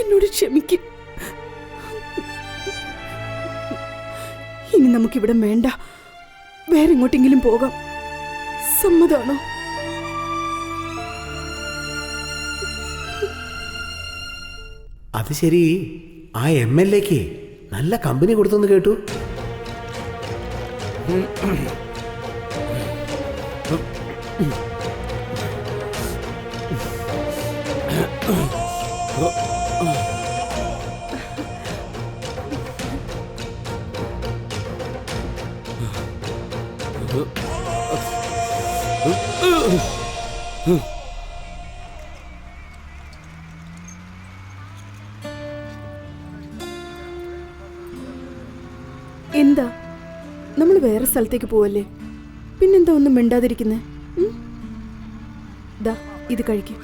[SPEAKER 1] എന്നോട് ക്ഷമിക്കും. ഇനി നമുക്കിവിടെ വേണ്ട, വേറെ എങ്ങോട്ടെങ്കിലും പോകാം. സമ്മതാണോ?
[SPEAKER 4] അത് ശരി, ആ MLA-ക്ക് നല്ല കമ്പനി കൊടുത്തെന്ന് കേട്ടു.
[SPEAKER 1] എന്താ, നമ്മൾ വേറെ സ്ഥലത്തേക്ക് പോവല്ലേ? പിന്നെന്താ ഒന്നും മിണ്ടാതിരിക്കുന്നേ? ദാ, ഇത് കഴിക്കും.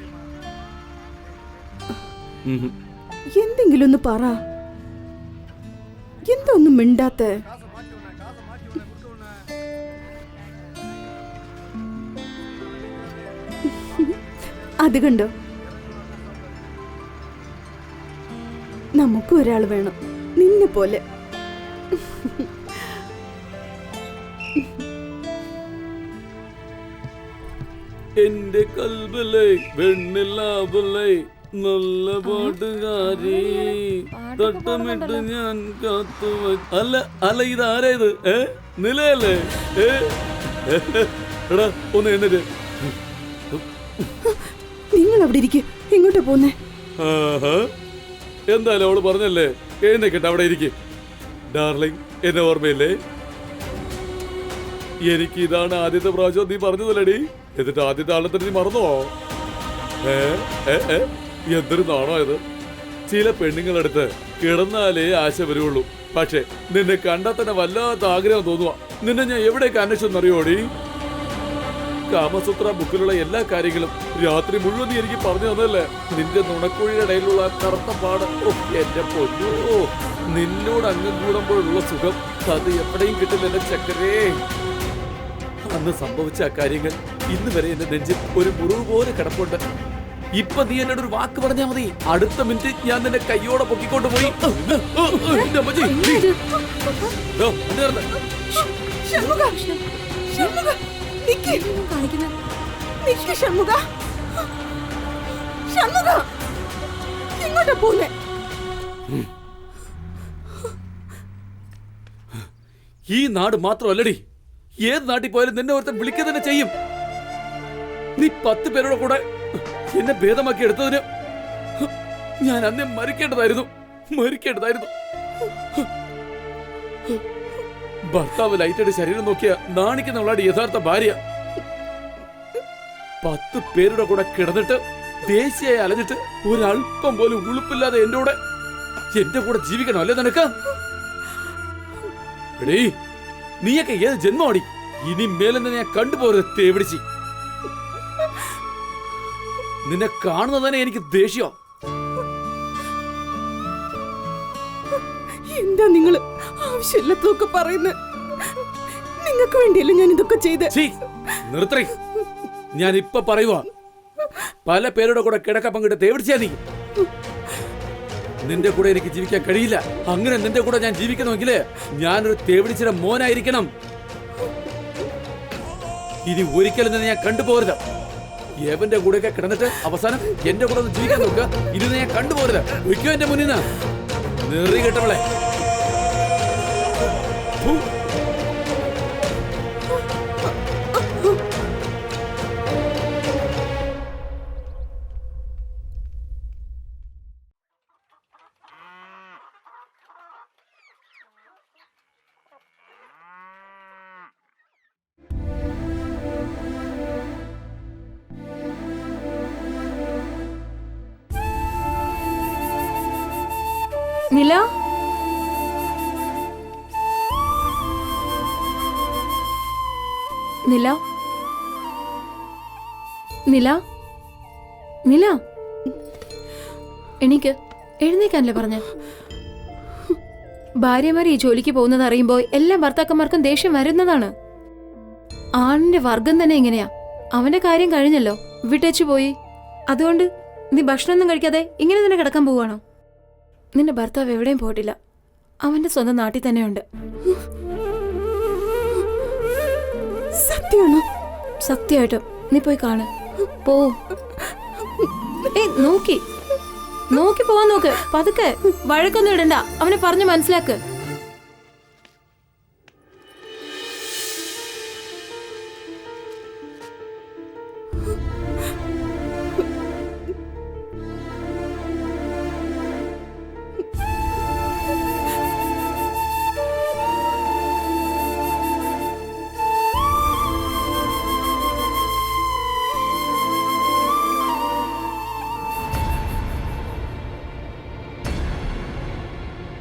[SPEAKER 1] എന്തെങ്കിലും ഒന്ന് പറ. എന്താ ഒന്നും മിണ്ടാത്ത? അത് കണ്ടോ, നമുക്കും ഒരാൾ വേണം നിന്നെ പോലെ.
[SPEAKER 5] എന്റെ കൽബിലെ വെണ്ണിലാവലേ നല്ല പാട്ടുകാരി തട്ടമിട്ട് ഞാൻ കാത്തു. അല്ല അല്ല, ഇതാരാ ഇത്? നിലയല്ലേ? എടാ, ഒന്ന് എന്നിട്ട്
[SPEAKER 1] നിങ്ങൾ അവിടെ ഇരിക്കും. എങ്ങോട്ടാ പോന്നേ?
[SPEAKER 5] എന്തായാലും അവള് പറഞ്ഞല്ലേ, എഴുന്നേക്കട്ടെ, അവിടെ ഇരിക്കും. ഡാർലിംഗ്, എന്നെ ഓർമ്മയില്ലേ? എനിക്ക് ഇതാണ് ആദ്യത്തെ പ്രാവശ്യം നീ പറഞ്ഞതല്ലേടി? എന്നിട്ട് ആദ്യത്തെ ആളെ തന്നെ നീ മറന്നോ? എന്തൊരു നാണോ ഇത്. ചില പെണ്ണുങ്ങളടുത്ത് കിടന്നാലേ ആശ വരുള്ളൂ. പക്ഷെ നിന്നെ കണ്ടാൽ തന്നെ വല്ലാത്ത ആഗ്രഹം തോന്നുക. നിന്നെ ഞാൻ എവിടേക്ക് അന്വേഷിച്ചെന്നറിയോടി? കാമസൂത്ര ബുക്കിലുള്ള എല്ലാ കാര്യങ്ങളും രാത്രി മുഴുവൻ നീ എനിക്ക് പറഞ്ഞു തന്നല്ലേ? നിന്റെ നുണക്കുഴിയുടെ ഇടയിലുള്ള കറുത്ത പാട്, എന്റെ പൊന്നോ, നിന്നോട് അംഗം കൂടുമ്പോഴുള്ള സുഖം അത് എവിടെയും കിട്ടില്ല എന്റെ ചക്കരേ. അന്ന് സംഭവിച്ച ആ കാര്യങ്ങൾ ഇന്ന് വരെ എന്റെ നെഞ്ചിൽ ഒരു മുറിവ് പോലെ കിടപ്പുണ്ട്. ഇപ്പൊ നീ എന്നോട് ഒരു വാക്ക് പറഞ്ഞാ മതി, അടുത്ത മിനിറ്റ് ഞാൻ നിന്നെ കയ്യോടെ പൊക്കിക്കൊണ്ട് പോയി. ഈ നാട് മാത്രമല്ലടി, ഏത് നാട്ടിൽ പോയാലും നിന്നെ ഒരുത്തൻ വിളിക്കുക തന്നെ ചെയ്യും. നീ 10 പേരുടെ കൂടെ എന്നെ ഭേദമാക്കി എടുത്തതിന് ഞാൻ അന്നേ മരിക്കേണ്ടതായിരുന്നു. ഭർത്താവ് ലൈറ്റയുടെ ശരീരം നോക്കിയ നാണിക്കുന്നവളാണ് യഥാർത്ഥ ഭാര്യ. 10 പേരുടെ കൂടെ കിടന്നിട്ട് ദേശീയായി അലഞ്ഞിട്ട് ഒരല്പം പോലും ഉളുപ്പില്ലാതെ എന്റെ കൂടെ ജീവിക്കണം അല്ലേ നിനക്ക്? എടീ, നീയൊക്കെ ഏത് ജന്മമാടി? ഇനി മേലെ ഞാൻ കണ്ടുപോകരുത് തേവിടിച്ച്. നിന്നെ കാണുന്നത് തന്നെ എനിക്ക് ദേഷ്യം.
[SPEAKER 1] എന്താ നിങ്ങള് ആവശ്യമില്ലാത്തതൊക്കെ പറയുന്നത്? നിങ്ങൾക്ക് വേണ്ടിയല്ലേ ഞാൻ ഇതൊക്കെ ചെയ്ത്?
[SPEAKER 5] നിർത്തി, ഞാൻ ഇപ്പൊ പറയുവാ. പല പേരുടെ കൂടെ കിടക്ക പങ്കിട്ട് തേവിടിച്ചാ നീ. നിന്റെ കൂടെ എനിക്ക് ജീവിക്കാൻ കഴിയില്ല. അങ്ങനെ നിന്റെ കൂടെ ഞാൻ ജീവിക്കണമെങ്കിൽ ഞാനൊരു തേവിടിച്ചിയുടെ മോനായിരിക്കണം. ഇനി ഒരിക്കലും തന്നെ ഞാൻ കണ്ടുപോകരുത്. ഏവന്റെ കൂടെയൊക്കെ കിടന്നിട്ട് അവസാനം എന്റെ കൂടെ ഒന്ന് ജീവിക്കാൻ നോക്കുക. ഇത് ഞാൻ കണ്ടുപോകരുത്. ഒരിക്കലും എന്റെ മുന്നിൽ നിന്ന് നെറി കെട്ടവളെ.
[SPEAKER 2] നില, നില, നില, നില, എണീക്ക്. എഴുന്നേക്കാനല്ലേ പറഞ്ഞ? ഭാര്യമാർ ഈ ജോലിക്ക് പോകുന്നത് അറിയുമ്പോൾ എല്ലാ ഭർത്താക്കന്മാർക്കും ദേഷ്യം വരുന്നതാണ്. ആണിന്റെ വർഗം തന്നെ ഇങ്ങനെയാ. അവന്റെ കാര്യം കഴിഞ്ഞല്ലോ, വിട്ടേച്ചു പോയി. അതുകൊണ്ട് നീ ഭക്ഷണമൊന്നും കഴിക്കാതെ ഇങ്ങനെ തന്നെ കിടക്കാൻ പോവാണോ? നിന്റെ ഭർത്താവ് എവിടെയും പോയിട്ടില്ല. അവന്റെ സ്വന്തം നാട്ടിൽ തന്നെയുണ്ട്.
[SPEAKER 1] സത്യമാണോ?
[SPEAKER 2] സത്യമായിട്ടും. നീ പോയി കാണ്. പോ. നോക്കി നോക്കി പോവാൻ നോക്ക്. പതുക്കെ. വഴക്കൊന്നും ഇടണ്ട. അവനെ പറഞ്ഞ് മനസ്സിലാക്ക്.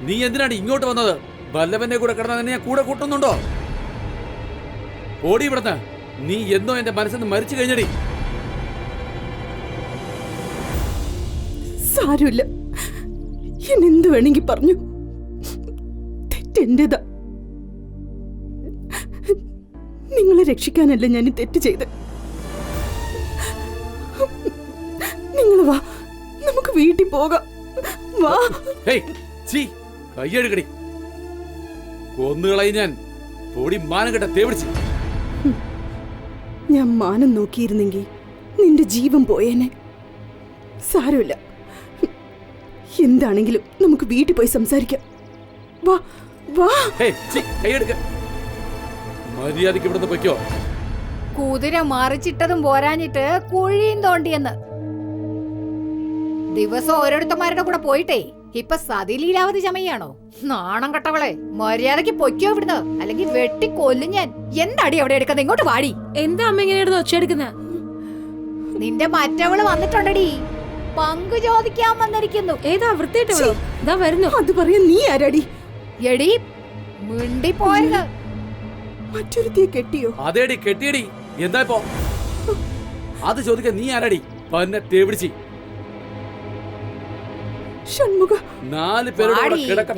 [SPEAKER 5] നീ എന്തിനാണ് ഇങ്ങോട്ട് വന്നത്? വല്ലവന്റെ കൂടെ കിടന്നാൽ ഞാൻ കൂടെ കൂട്ടുന്നുണ്ടോ? ഓടി ഇവിടുന്ന്. നീ എന്നോ എന്റെ മനസ്സിൽ നിന്ന് മരിച്ചു കഴിഞ്ഞടി.
[SPEAKER 1] സാരമില്ല, എന്നെന്ത് വേണമെങ്കിൽ പറഞ്ഞു. തെറ്റെന്റേതാ. നിങ്ങളെ രക്ഷിക്കാനല്ല ഞാൻ ഈ തെറ്റ് ചെയ്ത്. നിങ്ങൾ വാ, നമുക്ക് വീട്ടിൽ പോകാം. വാ.
[SPEAKER 5] കയ്യെടുക്കടി. കൊന്നുകളയി ഞാൻ. പൊടി മാനം കെട്ട തേവിടിച്ച്.
[SPEAKER 1] ഞാൻ മാനം നോക്കിയിരുന്നെങ്കിൽ നിന്റെ ജീവൻ പോയേനെ. സാരമില്ല, എന്താണെങ്കിലും നമുക്ക് വീട്ടിൽ പോയി സംസാരിക്കാം. വാ വാ.
[SPEAKER 5] കൈയെടുക്ക. മര്യാദക്ക് ഇവിടുന്ന് പൊയ്ക്കോ.
[SPEAKER 7] കുതിര മറിച്ചിട്ടതും പോരാഞ്ഞിട്ട് കുഴിയും തോണ്ടിയെന്ന്. ദിവസം ഓരോരുത്തന്മാരുടെ കൂടെ പോയിട്ടേ ഇപ്പൊ സതിലീലാവധി ചമയാണോ? നാണം കെട്ടവളെ, മര്യാദക്ക് പൊയ്ക്കോ ഇവിടുന്ന്, അല്ലെങ്കിൽ വെട്ടി കൊല്ലും ഞാൻ. എന്താടി അവിടെ എടുക്കുന്നത്? ഇങ്ങോട്ട് വാടി.
[SPEAKER 2] എന്താ അമ്മ ഇങ്ങനെ ഒച്ചയെടുക്കുന്ന?
[SPEAKER 7] നിന്റെ മറ്റവള് വന്നിട്ടുണ്ടടി. പങ്കു ചോദിക്കാൻ വന്നിരിക്കുന്നു.
[SPEAKER 2] ഏതാ വൃത്തിയായിട്ടവളോ? ഇതാ വരുന്നു.
[SPEAKER 1] അത് പറയാൻ നീ ആരാടി?
[SPEAKER 7] എടി മിണ്ടി പോയത്.
[SPEAKER 1] മറ്റൊരുത്തിയെ കെട്ടിയോ?
[SPEAKER 5] അതേടി കെട്ടിയടി. എന്താ ഇപ്പോ അത് ചോദിക്കാൻ നീ ആരാടി? പന്നെ തേവിടിച്ച്.
[SPEAKER 1] ഷൺമുഖ,
[SPEAKER 5] 4 പേരുടെ കിടക്ക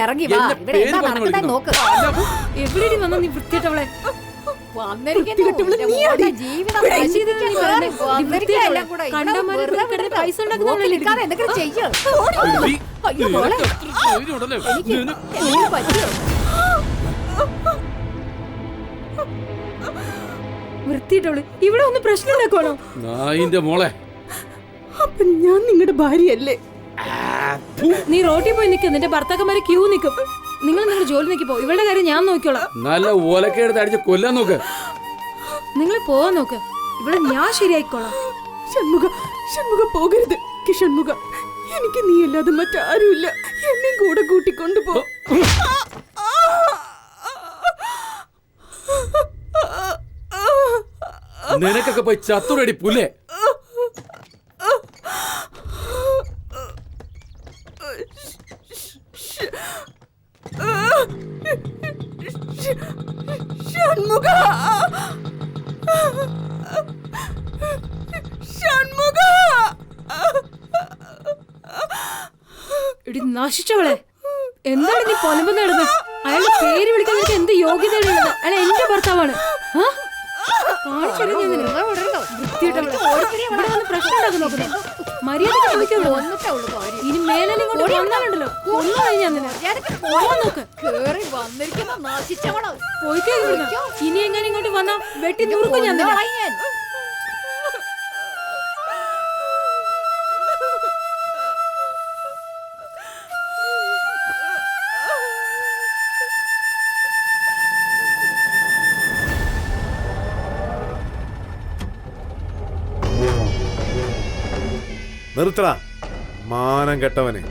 [SPEAKER 7] ഇറങ്ങി വാ. ഇവിടെ എന്താ നടക്കുന്നത് നോക്ക്.
[SPEAKER 2] എവിടെയും വന്ന നീ വൃത്തിയായിട്ടവളെ. വൃത്തിയിട്ടവള് ഇവിടെ ഒന്ന് പ്രശ്നം ഉണ്ടാക്കുവാണോ?
[SPEAKER 5] നായിന്റെ മോളെ,
[SPEAKER 1] അപ്പൊ ഞാൻ നിങ്ങളുടെ ഭാര്യയല്ലേ?
[SPEAKER 2] നീ റോട്ടിൽ പോയി നിൽക്കും. നിന്റെ ഭർത്താക്കന്മാരെ ക്യൂ നിൽക്കും. നിങ്ങൾ നിങ്ങളുടെ ജോലി നോക്കിപ്പോ. ഇവളുടെ കാര്യം ഞാൻ നോക്കിക്കോളാം.
[SPEAKER 5] നല്ല ഓലക്കെടുത്ത് അടിച്ച് കൊല്ലാൻ നോക്ക്.
[SPEAKER 2] നിങ്ങൾ പോവാൻ നോക്ക്. ഇവിടെ ഞാൻ ശരിയായിക്കോളാം.
[SPEAKER 1] ഷൺമുഖ, ഷൺമുഖ പോകരുത്. ഷൺമുഖ, എനിക്ക് നീ അല്ലാതെ മറ്റാരുമില്ല. എന്നെ കൂടെ കൂട്ടിക്കൊണ്ടുപോ.
[SPEAKER 5] നിനക്കൊക്കെ പോയി ചത്തുരടി പുല്ലേ.
[SPEAKER 1] ഷൺമുഖ, ഷൺമുഖ.
[SPEAKER 2] ഇടി നശിച്ചവളെ, എന്താണ് നീ പൊലമ്പ് നേടുന്നത്? അയാളുടെ പേര് വിളിക്കാൻ നിനക്ക് എന്ത് യോഗ്യതയുള്ളത്? അയാൾ എന്റെ ഭർത്താവാണ്. പ്രശ്നം ഉണ്ടാക്കാൻ നോക്കുന്നത്. മര്യാദയ്ക്ക് ക്ഷമിക്കുള്ളൂ.
[SPEAKER 7] വന്നിട്ടേ ഉള്ളൂ കാര്യം.
[SPEAKER 2] ഇനി മേലെ ഇങ്ങോട്ട് വന്നാലുണ്ടല്ലോ കൊന്നു കഴിഞ്ഞാൽ
[SPEAKER 7] മര്യാദയ്ക്ക്
[SPEAKER 2] പോവാൻ നോക്ക്.
[SPEAKER 7] കേറി വന്നിരിക്കുന്ന നാശിച്ചവള്.
[SPEAKER 2] പോയിക്കോ ഇവിടുന്ന്. ഇനി എങ്ങനെ ഇങ്ങോട്ട് വന്നാ വെട്ടി നുറുക്കും ഞാൻ നിന്നെ.
[SPEAKER 7] കൊന്നുകളയും ഞാൻ.
[SPEAKER 4] നിർത്തടാ മാനം കെട്ടവനെ.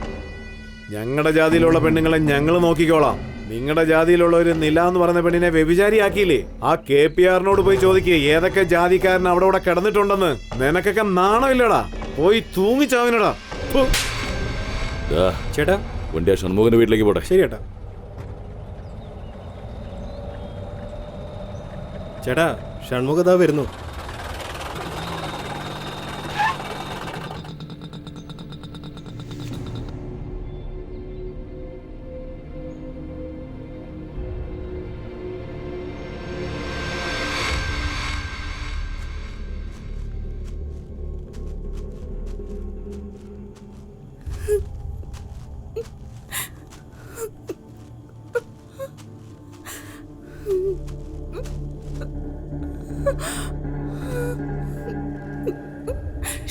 [SPEAKER 4] ഞങ്ങളുടെ ജാതിയിലുള്ള പെണ്ണുങ്ങളെ ഞങ്ങൾ നോക്കിക്കോളാം. നിങ്ങളുടെ ജാതിയിലുള്ള ഒരു നില എന്ന് പറയുന്ന പെണ്ണിനെ വ്യഭിചാരിയാക്കിയില്ലേ? ആ KPR-നോട് പോയി ചോദിക്കുക ഏതൊക്കെ ജാതിക്കാരൻ അവിടെ ഇവിടെ കിടന്നിട്ടുണ്ടെന്ന്. നിനക്കൊക്കെ നാണമില്ലടാ. പോയി തൂങ്ങിച്ചാവിനടാ.
[SPEAKER 3] ചേട്ടാ
[SPEAKER 8] വണ്ടി ആ ഷൺമുഖന്റെ വീട്ടിലേക്ക് പോട്ടെ.
[SPEAKER 3] ശരി ചേട്ടാ. ചേട്ടാ ഷൺമുഖതാ വരുന്നു.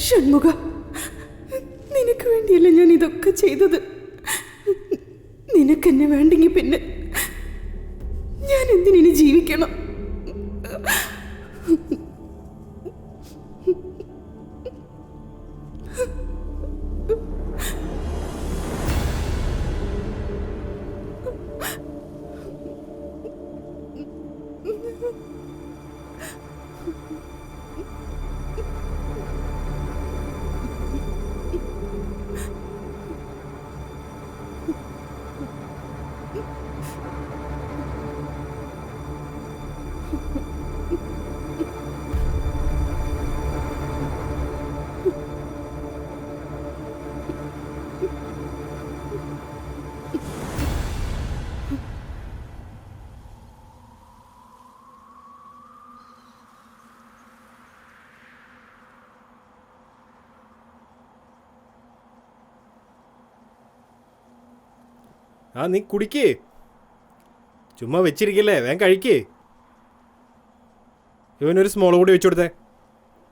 [SPEAKER 1] ഷൺമുഖ, നിനക്ക് വേണ്ടിയല്ല ഞാൻ ഇതൊക്കെ ചെയ്തത്. നിനക്കെന്നെ വേണ്ടെങ്കിൽ പിന്നെ ഞാൻ എന്തിനി ജീവിക്കണം?
[SPEAKER 3] ആ നീ കുടിക്കേ, ചുമ്മാ വെച്ചിരിക്കല്ലേ, വേഗം കഴിക്കേ. ഇവനൊരു സ്മോൾ കൂടി വെച്ചു കൊടുത്തേ.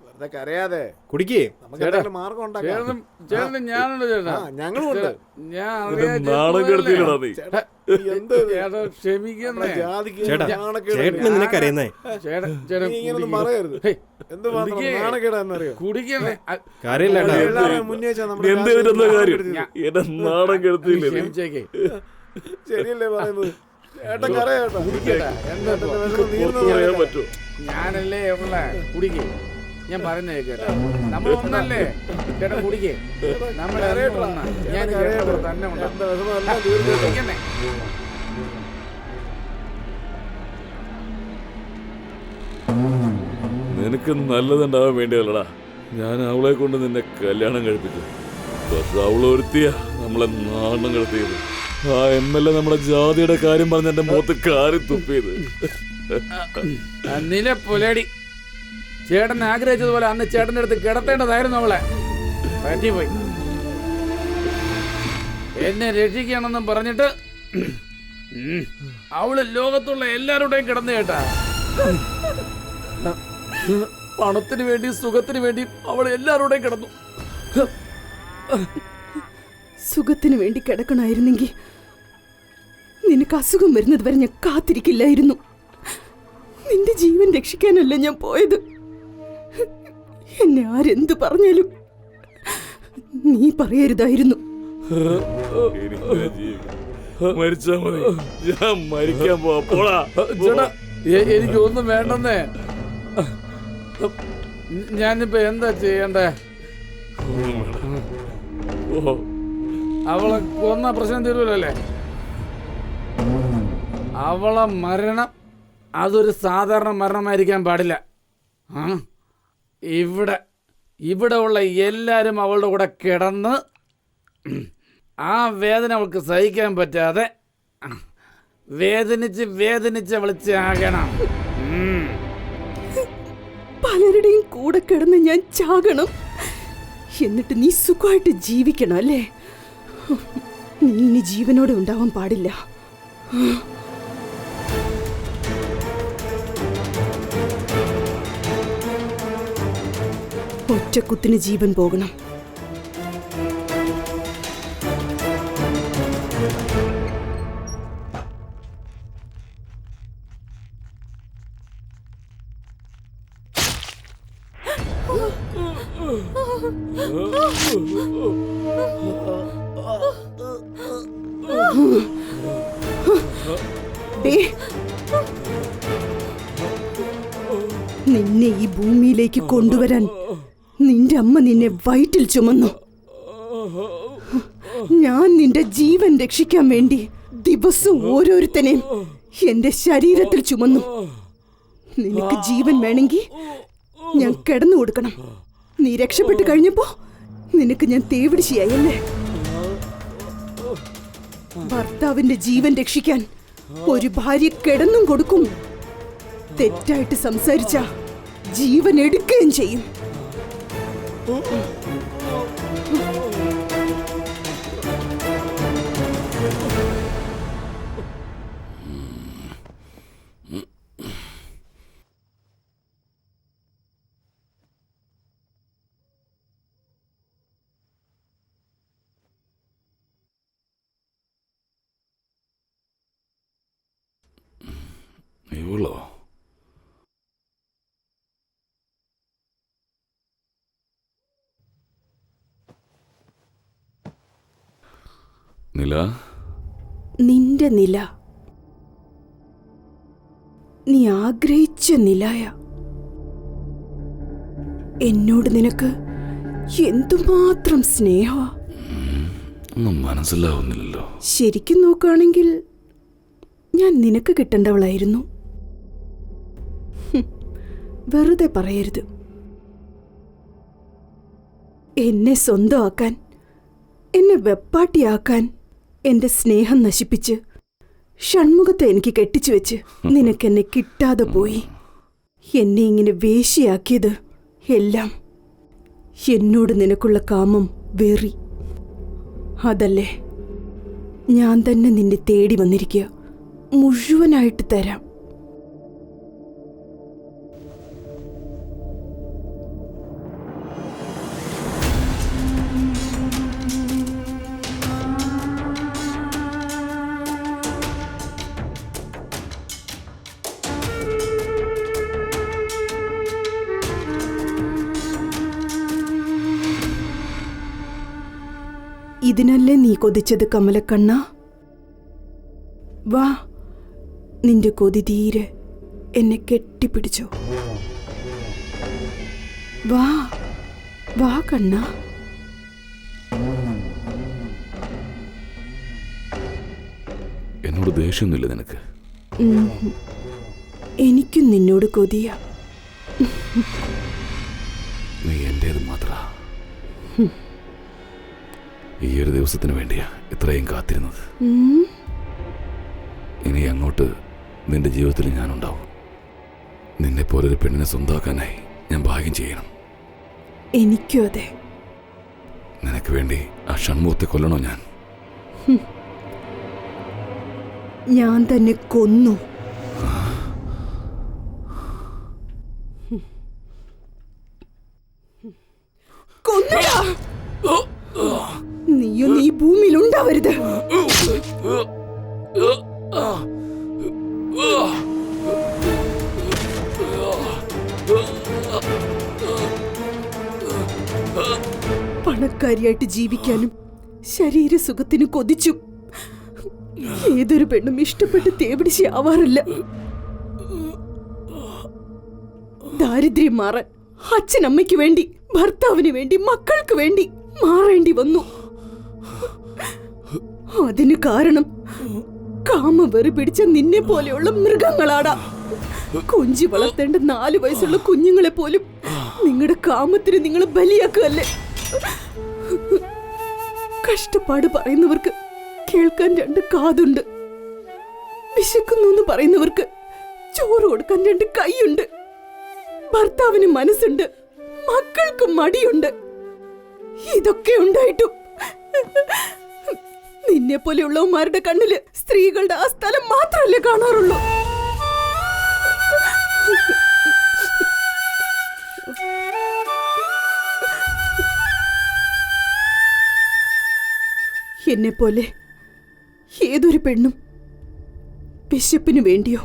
[SPEAKER 4] വെറുതെ കരയാതെ
[SPEAKER 3] കുടിക്കേ.
[SPEAKER 4] നമുക്ക് എന്തെങ്കിലും മാർഗം ഉണ്ടാക്കാം.
[SPEAKER 5] ഞാനുണ്ട് ചേട്ടാ.
[SPEAKER 4] ഞങ്ങളും ഉണ്ട്.
[SPEAKER 8] നാണം കെടുത്തില്ലടാ നീ.
[SPEAKER 4] ചേട്ടാ, എന്ത്
[SPEAKER 5] ചേട്ടാ ക്ഷമിക്കുന്നേ.
[SPEAKER 4] ജാതിക്ക്
[SPEAKER 3] ചേട്ടാ
[SPEAKER 4] നാണക്കേട്.
[SPEAKER 3] ചേട്ടന് നിനക്കറിയുന്നേ.
[SPEAKER 4] നീ ഇങ്ങനൊന്നും പറയരുത്. എന്ത് മാത്രം നാണക്കേടാന്നറിയോ?
[SPEAKER 5] കുടിക്കണേ.
[SPEAKER 3] കാര്യമില്ല ചേട്ടാ.
[SPEAKER 4] എല്ലാവരെയും മുന്നേ വെച്ചാ നമ്മുടെ
[SPEAKER 8] എന്ത് വരുന്ന കാര്യം എന്നെ നാണം കെടുത്തില്ലേ നീ?
[SPEAKER 5] ക്ഷമിച്ചേക്കേ.
[SPEAKER 4] ശരിയല്ലേ പറയുന്നത്? ചേട്ടൻ കരയാട്ടോ.
[SPEAKER 5] കുടിക്കട്ടാ. എന്താ ഇപ്പൊ?
[SPEAKER 4] നീർന്ന്
[SPEAKER 8] പറയാൻ
[SPEAKER 4] പറയട്ടെ.
[SPEAKER 8] പറ്റുമോ?
[SPEAKER 5] ഞാനല്ലേ ഉള്ള കുടിക്കേ. ഞാൻ പറഞ്ഞേ കേട്ടാ. നമ്മൾ ഒന്നല്ലേ ചേട്ടാ, കുടിക്കേ. നമ്മൾ ഞാൻ കേട്ടത് തന്നെ ഉണ്ടാ.
[SPEAKER 4] എന്താ വിഷമം എല്ലാം തീർന്നു.
[SPEAKER 5] കുടിക്കണേ.
[SPEAKER 8] നിനക്ക് നല്ലതുണ്ടാവാൻ വേണ്ടിയല്ലടാ ഞാൻ അവളെ കൊണ്ട് നിന്നെ കല്യാണം കഴിപ്പിച്ചു. പക്ഷെ അവളൊരുത്തിയ നമ്മളെ നാണം കെടുത്തിയത്. ആ MLA നമ്മുടെ ജാതിയുടെ കാര്യം പറഞ്ഞ് എന്റെ മുഖത്ത് കാറി തുപ്പിയത്.
[SPEAKER 5] നില പുലടി. ചേട്ടൻ ആഗ്രഹിച്ചതുപോലെ അന്ന് ചേട്ടൻ്റെ അടുത്ത് കിടത്തേണ്ടതായിരുന്നു അവളെ. പറ്റിപ്പോയി. എന്നെ രക്ഷിക്കണമെന്നും പറഞ്ഞിട്ട് അവള് ലോകത്തുള്ള എല്ലാവരുടെയും കിടന്നു കേട്ടാ. പണത്തിന് വേണ്ടി സുഖത്തിന് വേണ്ടി അവൾ എല്ലാവരുടെയും കിടന്നു.
[SPEAKER 1] സുഖത്തിന് വേണ്ടി കിടക്കണമായിരുന്നെങ്കിൽ നിനക്ക് അസുഖം വരുന്നത് വരെ ഞാൻ കാത്തിരിക്കില്ലായിരുന്നു. നിന്റെ ജീവൻ രക്ഷിക്കാനല്ല ഞാൻ പോയത്. എന്നെ ആരെന്ത് പറഞ്ഞാലും നീ പറയരുതായിരുന്നു.
[SPEAKER 8] മരിച്ചാ മതി, ഞാൻ മരിക്കാൻ പോടാ.
[SPEAKER 5] ചേട്ടാ എനിക്ക് ഒന്നും വേണ്ടെന്നേ. ഞാനിപ്പോ എന്താ ചെയ്യണ്ടേ? അവളെ കൊന്ന പ്രശ്നം തീരുവല്ലേ? അവളെ മരണം അതൊരു സാധാരണ മരണമായിരിക്കാൻ പാടില്ല. ഇവിടെ ഉള്ള എല്ലാവരും അവളുടെ കൂടെ കിടന്ന് ആ വേദന അവൾക്ക് സഹിക്കാൻ പറ്റാതെ വേദനിച്ച് അവൾ ചാകണം.
[SPEAKER 1] പലരുടെയും കൂടെ കിടന്ന് ഞാൻ ചാകണം. എന്നിട്ട് നീ സുഖമായിട്ട് ജീവിക്കണം അല്ലേ? നീ ഇനി ജീവനോടെ ഉണ്ടാവാൻ പാടില്ല. ഒറ്റക്കുത്തിന് ജീവൻ പോകണം. നിന്നെ ഈ ഭൂമിയിലേക്ക് കൊണ്ടുവരാൻ നിന്റെ അമ്മ നിന്നെ വയറ്റിൽ ചുമന്നു. ഞാൻ നിന്റെ ജീവൻ രക്ഷിക്കാൻ വേണ്ടി ദിവസം ഓരോരുത്തനെയും എന്റെ ശരീരത്തിൽ ചുമന്നു. നിനക്ക് ജീവൻ വേണമെങ്കിൽ ഞാൻ കിടന്നു കൊടുക്കണം. നീ രക്ഷപ്പെട്ടു കഴിഞ്ഞപ്പോ നിനക്ക് ഞാൻ തേവിടിശിയായല്ലേ? ഭർത്താവിന്റെ ജീവൻ രക്ഷിക്കാൻ ഒരു ഭാര്യ കിടന്നും കൊടുക്കും. തെറ്റായിട്ട് സംസാരിച്ച ജീവൻ എടുക്കുകയും ചെയ്യും.
[SPEAKER 8] ഇവളോ? നില,
[SPEAKER 1] നിന്റെ നില, നീ ആഗ്രഹിച്ച നിലായ. എന്നോട് നിനക്ക് എന്തുമാത്രം സ്നേഹ.
[SPEAKER 8] ഒന്നും മനസ്സിലാവുന്നില്ലല്ലോ.
[SPEAKER 1] ശരിക്കും നോക്കുകയാണെങ്കിൽ ഞാൻ നിനക്ക് കിട്ടേണ്ടവളായിരുന്നു. വെറുതെ പറയരുത്. എന്നെ സ്വന്തമാക്കാൻ, എന്നെ വെപ്പാട്ടിയാക്കാൻ എന്റെ സ്നേഹം നശിപ്പിച്ച് ഷൺമുഖത്തെ എനിക്ക് കെട്ടിച്ചു വെച്ച് നിനക്കെന്നെ കിട്ടാതെ പോയി. എന്നെ ഇങ്ങനെ വേശിയാക്കിയത് എല്ലാം എന്നോട് നിനക്കുള്ള കാമം വെറി. അതല്ലേ, ഞാൻ തന്നെ നിന്നെ തേടി വന്നിരിക്കുക. മുഴുവനായിട്ട് തരാം. ഇതിനല്ലേ നീ കൊതിച്ചത് കമലക്കണ്ണ? വാ, നിന്റെ കൊതി തീരെ എന്നെ കെട്ടിപ്പിടിച്ചോ. വാ വാ കണ്ണ.
[SPEAKER 8] എന്നോട് ദേഷ്യമൊന്നുമില്ല നിനക്ക്?
[SPEAKER 1] എനിക്കും നിന്നോട് കൊതിയ.
[SPEAKER 8] നീ എന്റേത് മാത്ര. ഈ ഒരു ദിവസത്തിന് വേണ്ടിയാ ഇത്രയും കാത്തിരുന്നത്. ഇനി അങ്ങോട്ട് നിന്റെ ജീവിതത്തിൽ ഞാനുണ്ടാവും. നിന്നെ പോലൊരു പെണ്ണിനെ സ്വന്തമാക്കാനായി ഞാൻ ഭാഗ്യം ചെയ്യണം.
[SPEAKER 1] എനിക്കും അതെ.
[SPEAKER 8] നിനക്ക് വേണ്ടി ആ ഷൺമുഖത്തെ കൊല്ലണോ ഞാൻ?
[SPEAKER 1] ഞാൻ തന്നെ കൊന്നു. കൊന്നടാ. നീയൊന്നും ഈ ഭൂമിയിൽ ഉണ്ടാവരുത്. പണക്കാരിയായിട്ട് ജീവിക്കാനും ശരീരസുഖത്തിന് കൊതിച്ചു ഏതൊരു പെണ്ണും ഇഷ്ടപ്പെട്ട് തേപിടിച്ച് ആവാറില്ല. ദാരിദ്ര്യം മാറാൻ അച്ഛനമ്മയ്ക്ക് വേണ്ടി, ഭർത്താവിന് വേണ്ടി, മക്കൾക്ക് വേണ്ടി മാറേണ്ടി വന്നു. അതിന് കാരണം കാമവെറി പിടിച്ച നിന്നെ പോലെയുള്ള മൃഗങ്ങളാടാ. കൊഞ്ചി വളർത്തേണ്ട 4 വയസ്സുള്ള കുഞ്ഞുങ്ങളെ പോലും നിങ്ങളുടെ കാമത്തിന് നിങ്ങൾ ബലിയാക്കുകയല്ലേ. കഷ്ടപ്പാട് പറയുന്നവർക്ക് കേൾക്കാൻ 2 കാതുണ്ട്. വിശക്കുന്നു എന്ന് പറയുന്നവർക്ക് ചോറ് കൊടുക്കാൻ 2 കൈയുണ്ട്. ഭർത്താവിന് മനസ്സുണ്ട്, മക്കൾക്ക് മടിയുണ്ട്. ഇതൊക്കെ ഉണ്ടായിട്ടും നിന്നെ പോലെയുള്ളവന്മാരുടെ കണ്ണില് സ്ത്രീകളുടെ ആ സ്ഥലം മാത്രമല്ലേ കാണാറുള്ളൂ. എന്നെപ്പോലെ ഏതൊരു പെണ്ണും വിശപ്പിനു വേണ്ടിയോ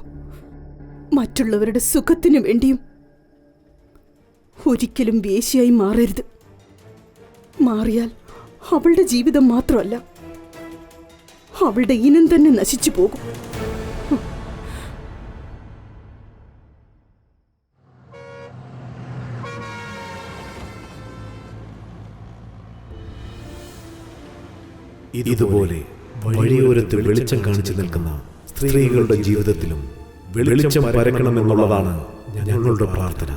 [SPEAKER 1] മറ്റുള്ളവരുടെ സുഖത്തിനു വേണ്ടിയും ഒരിക്കലും വേശ്യയായി മാറരുത്. മാറിയാൽ അവളുടെ ജീവിതം മാത്രമല്ല, അവളുടെ ഇനം തന്നെ നശിച്ചു പോകും.
[SPEAKER 4] ഇതുപോലെ വഴിയോരത്ത് വെളിച്ചം കാണിച്ചു നിൽക്കുന്ന സ്ത്രീകളുടെ ജീവിതത്തിലും വെളിച്ചം പരക്കണമെന്നുള്ളതാണ് ഞങ്ങളുടെ പ്രാർത്ഥന.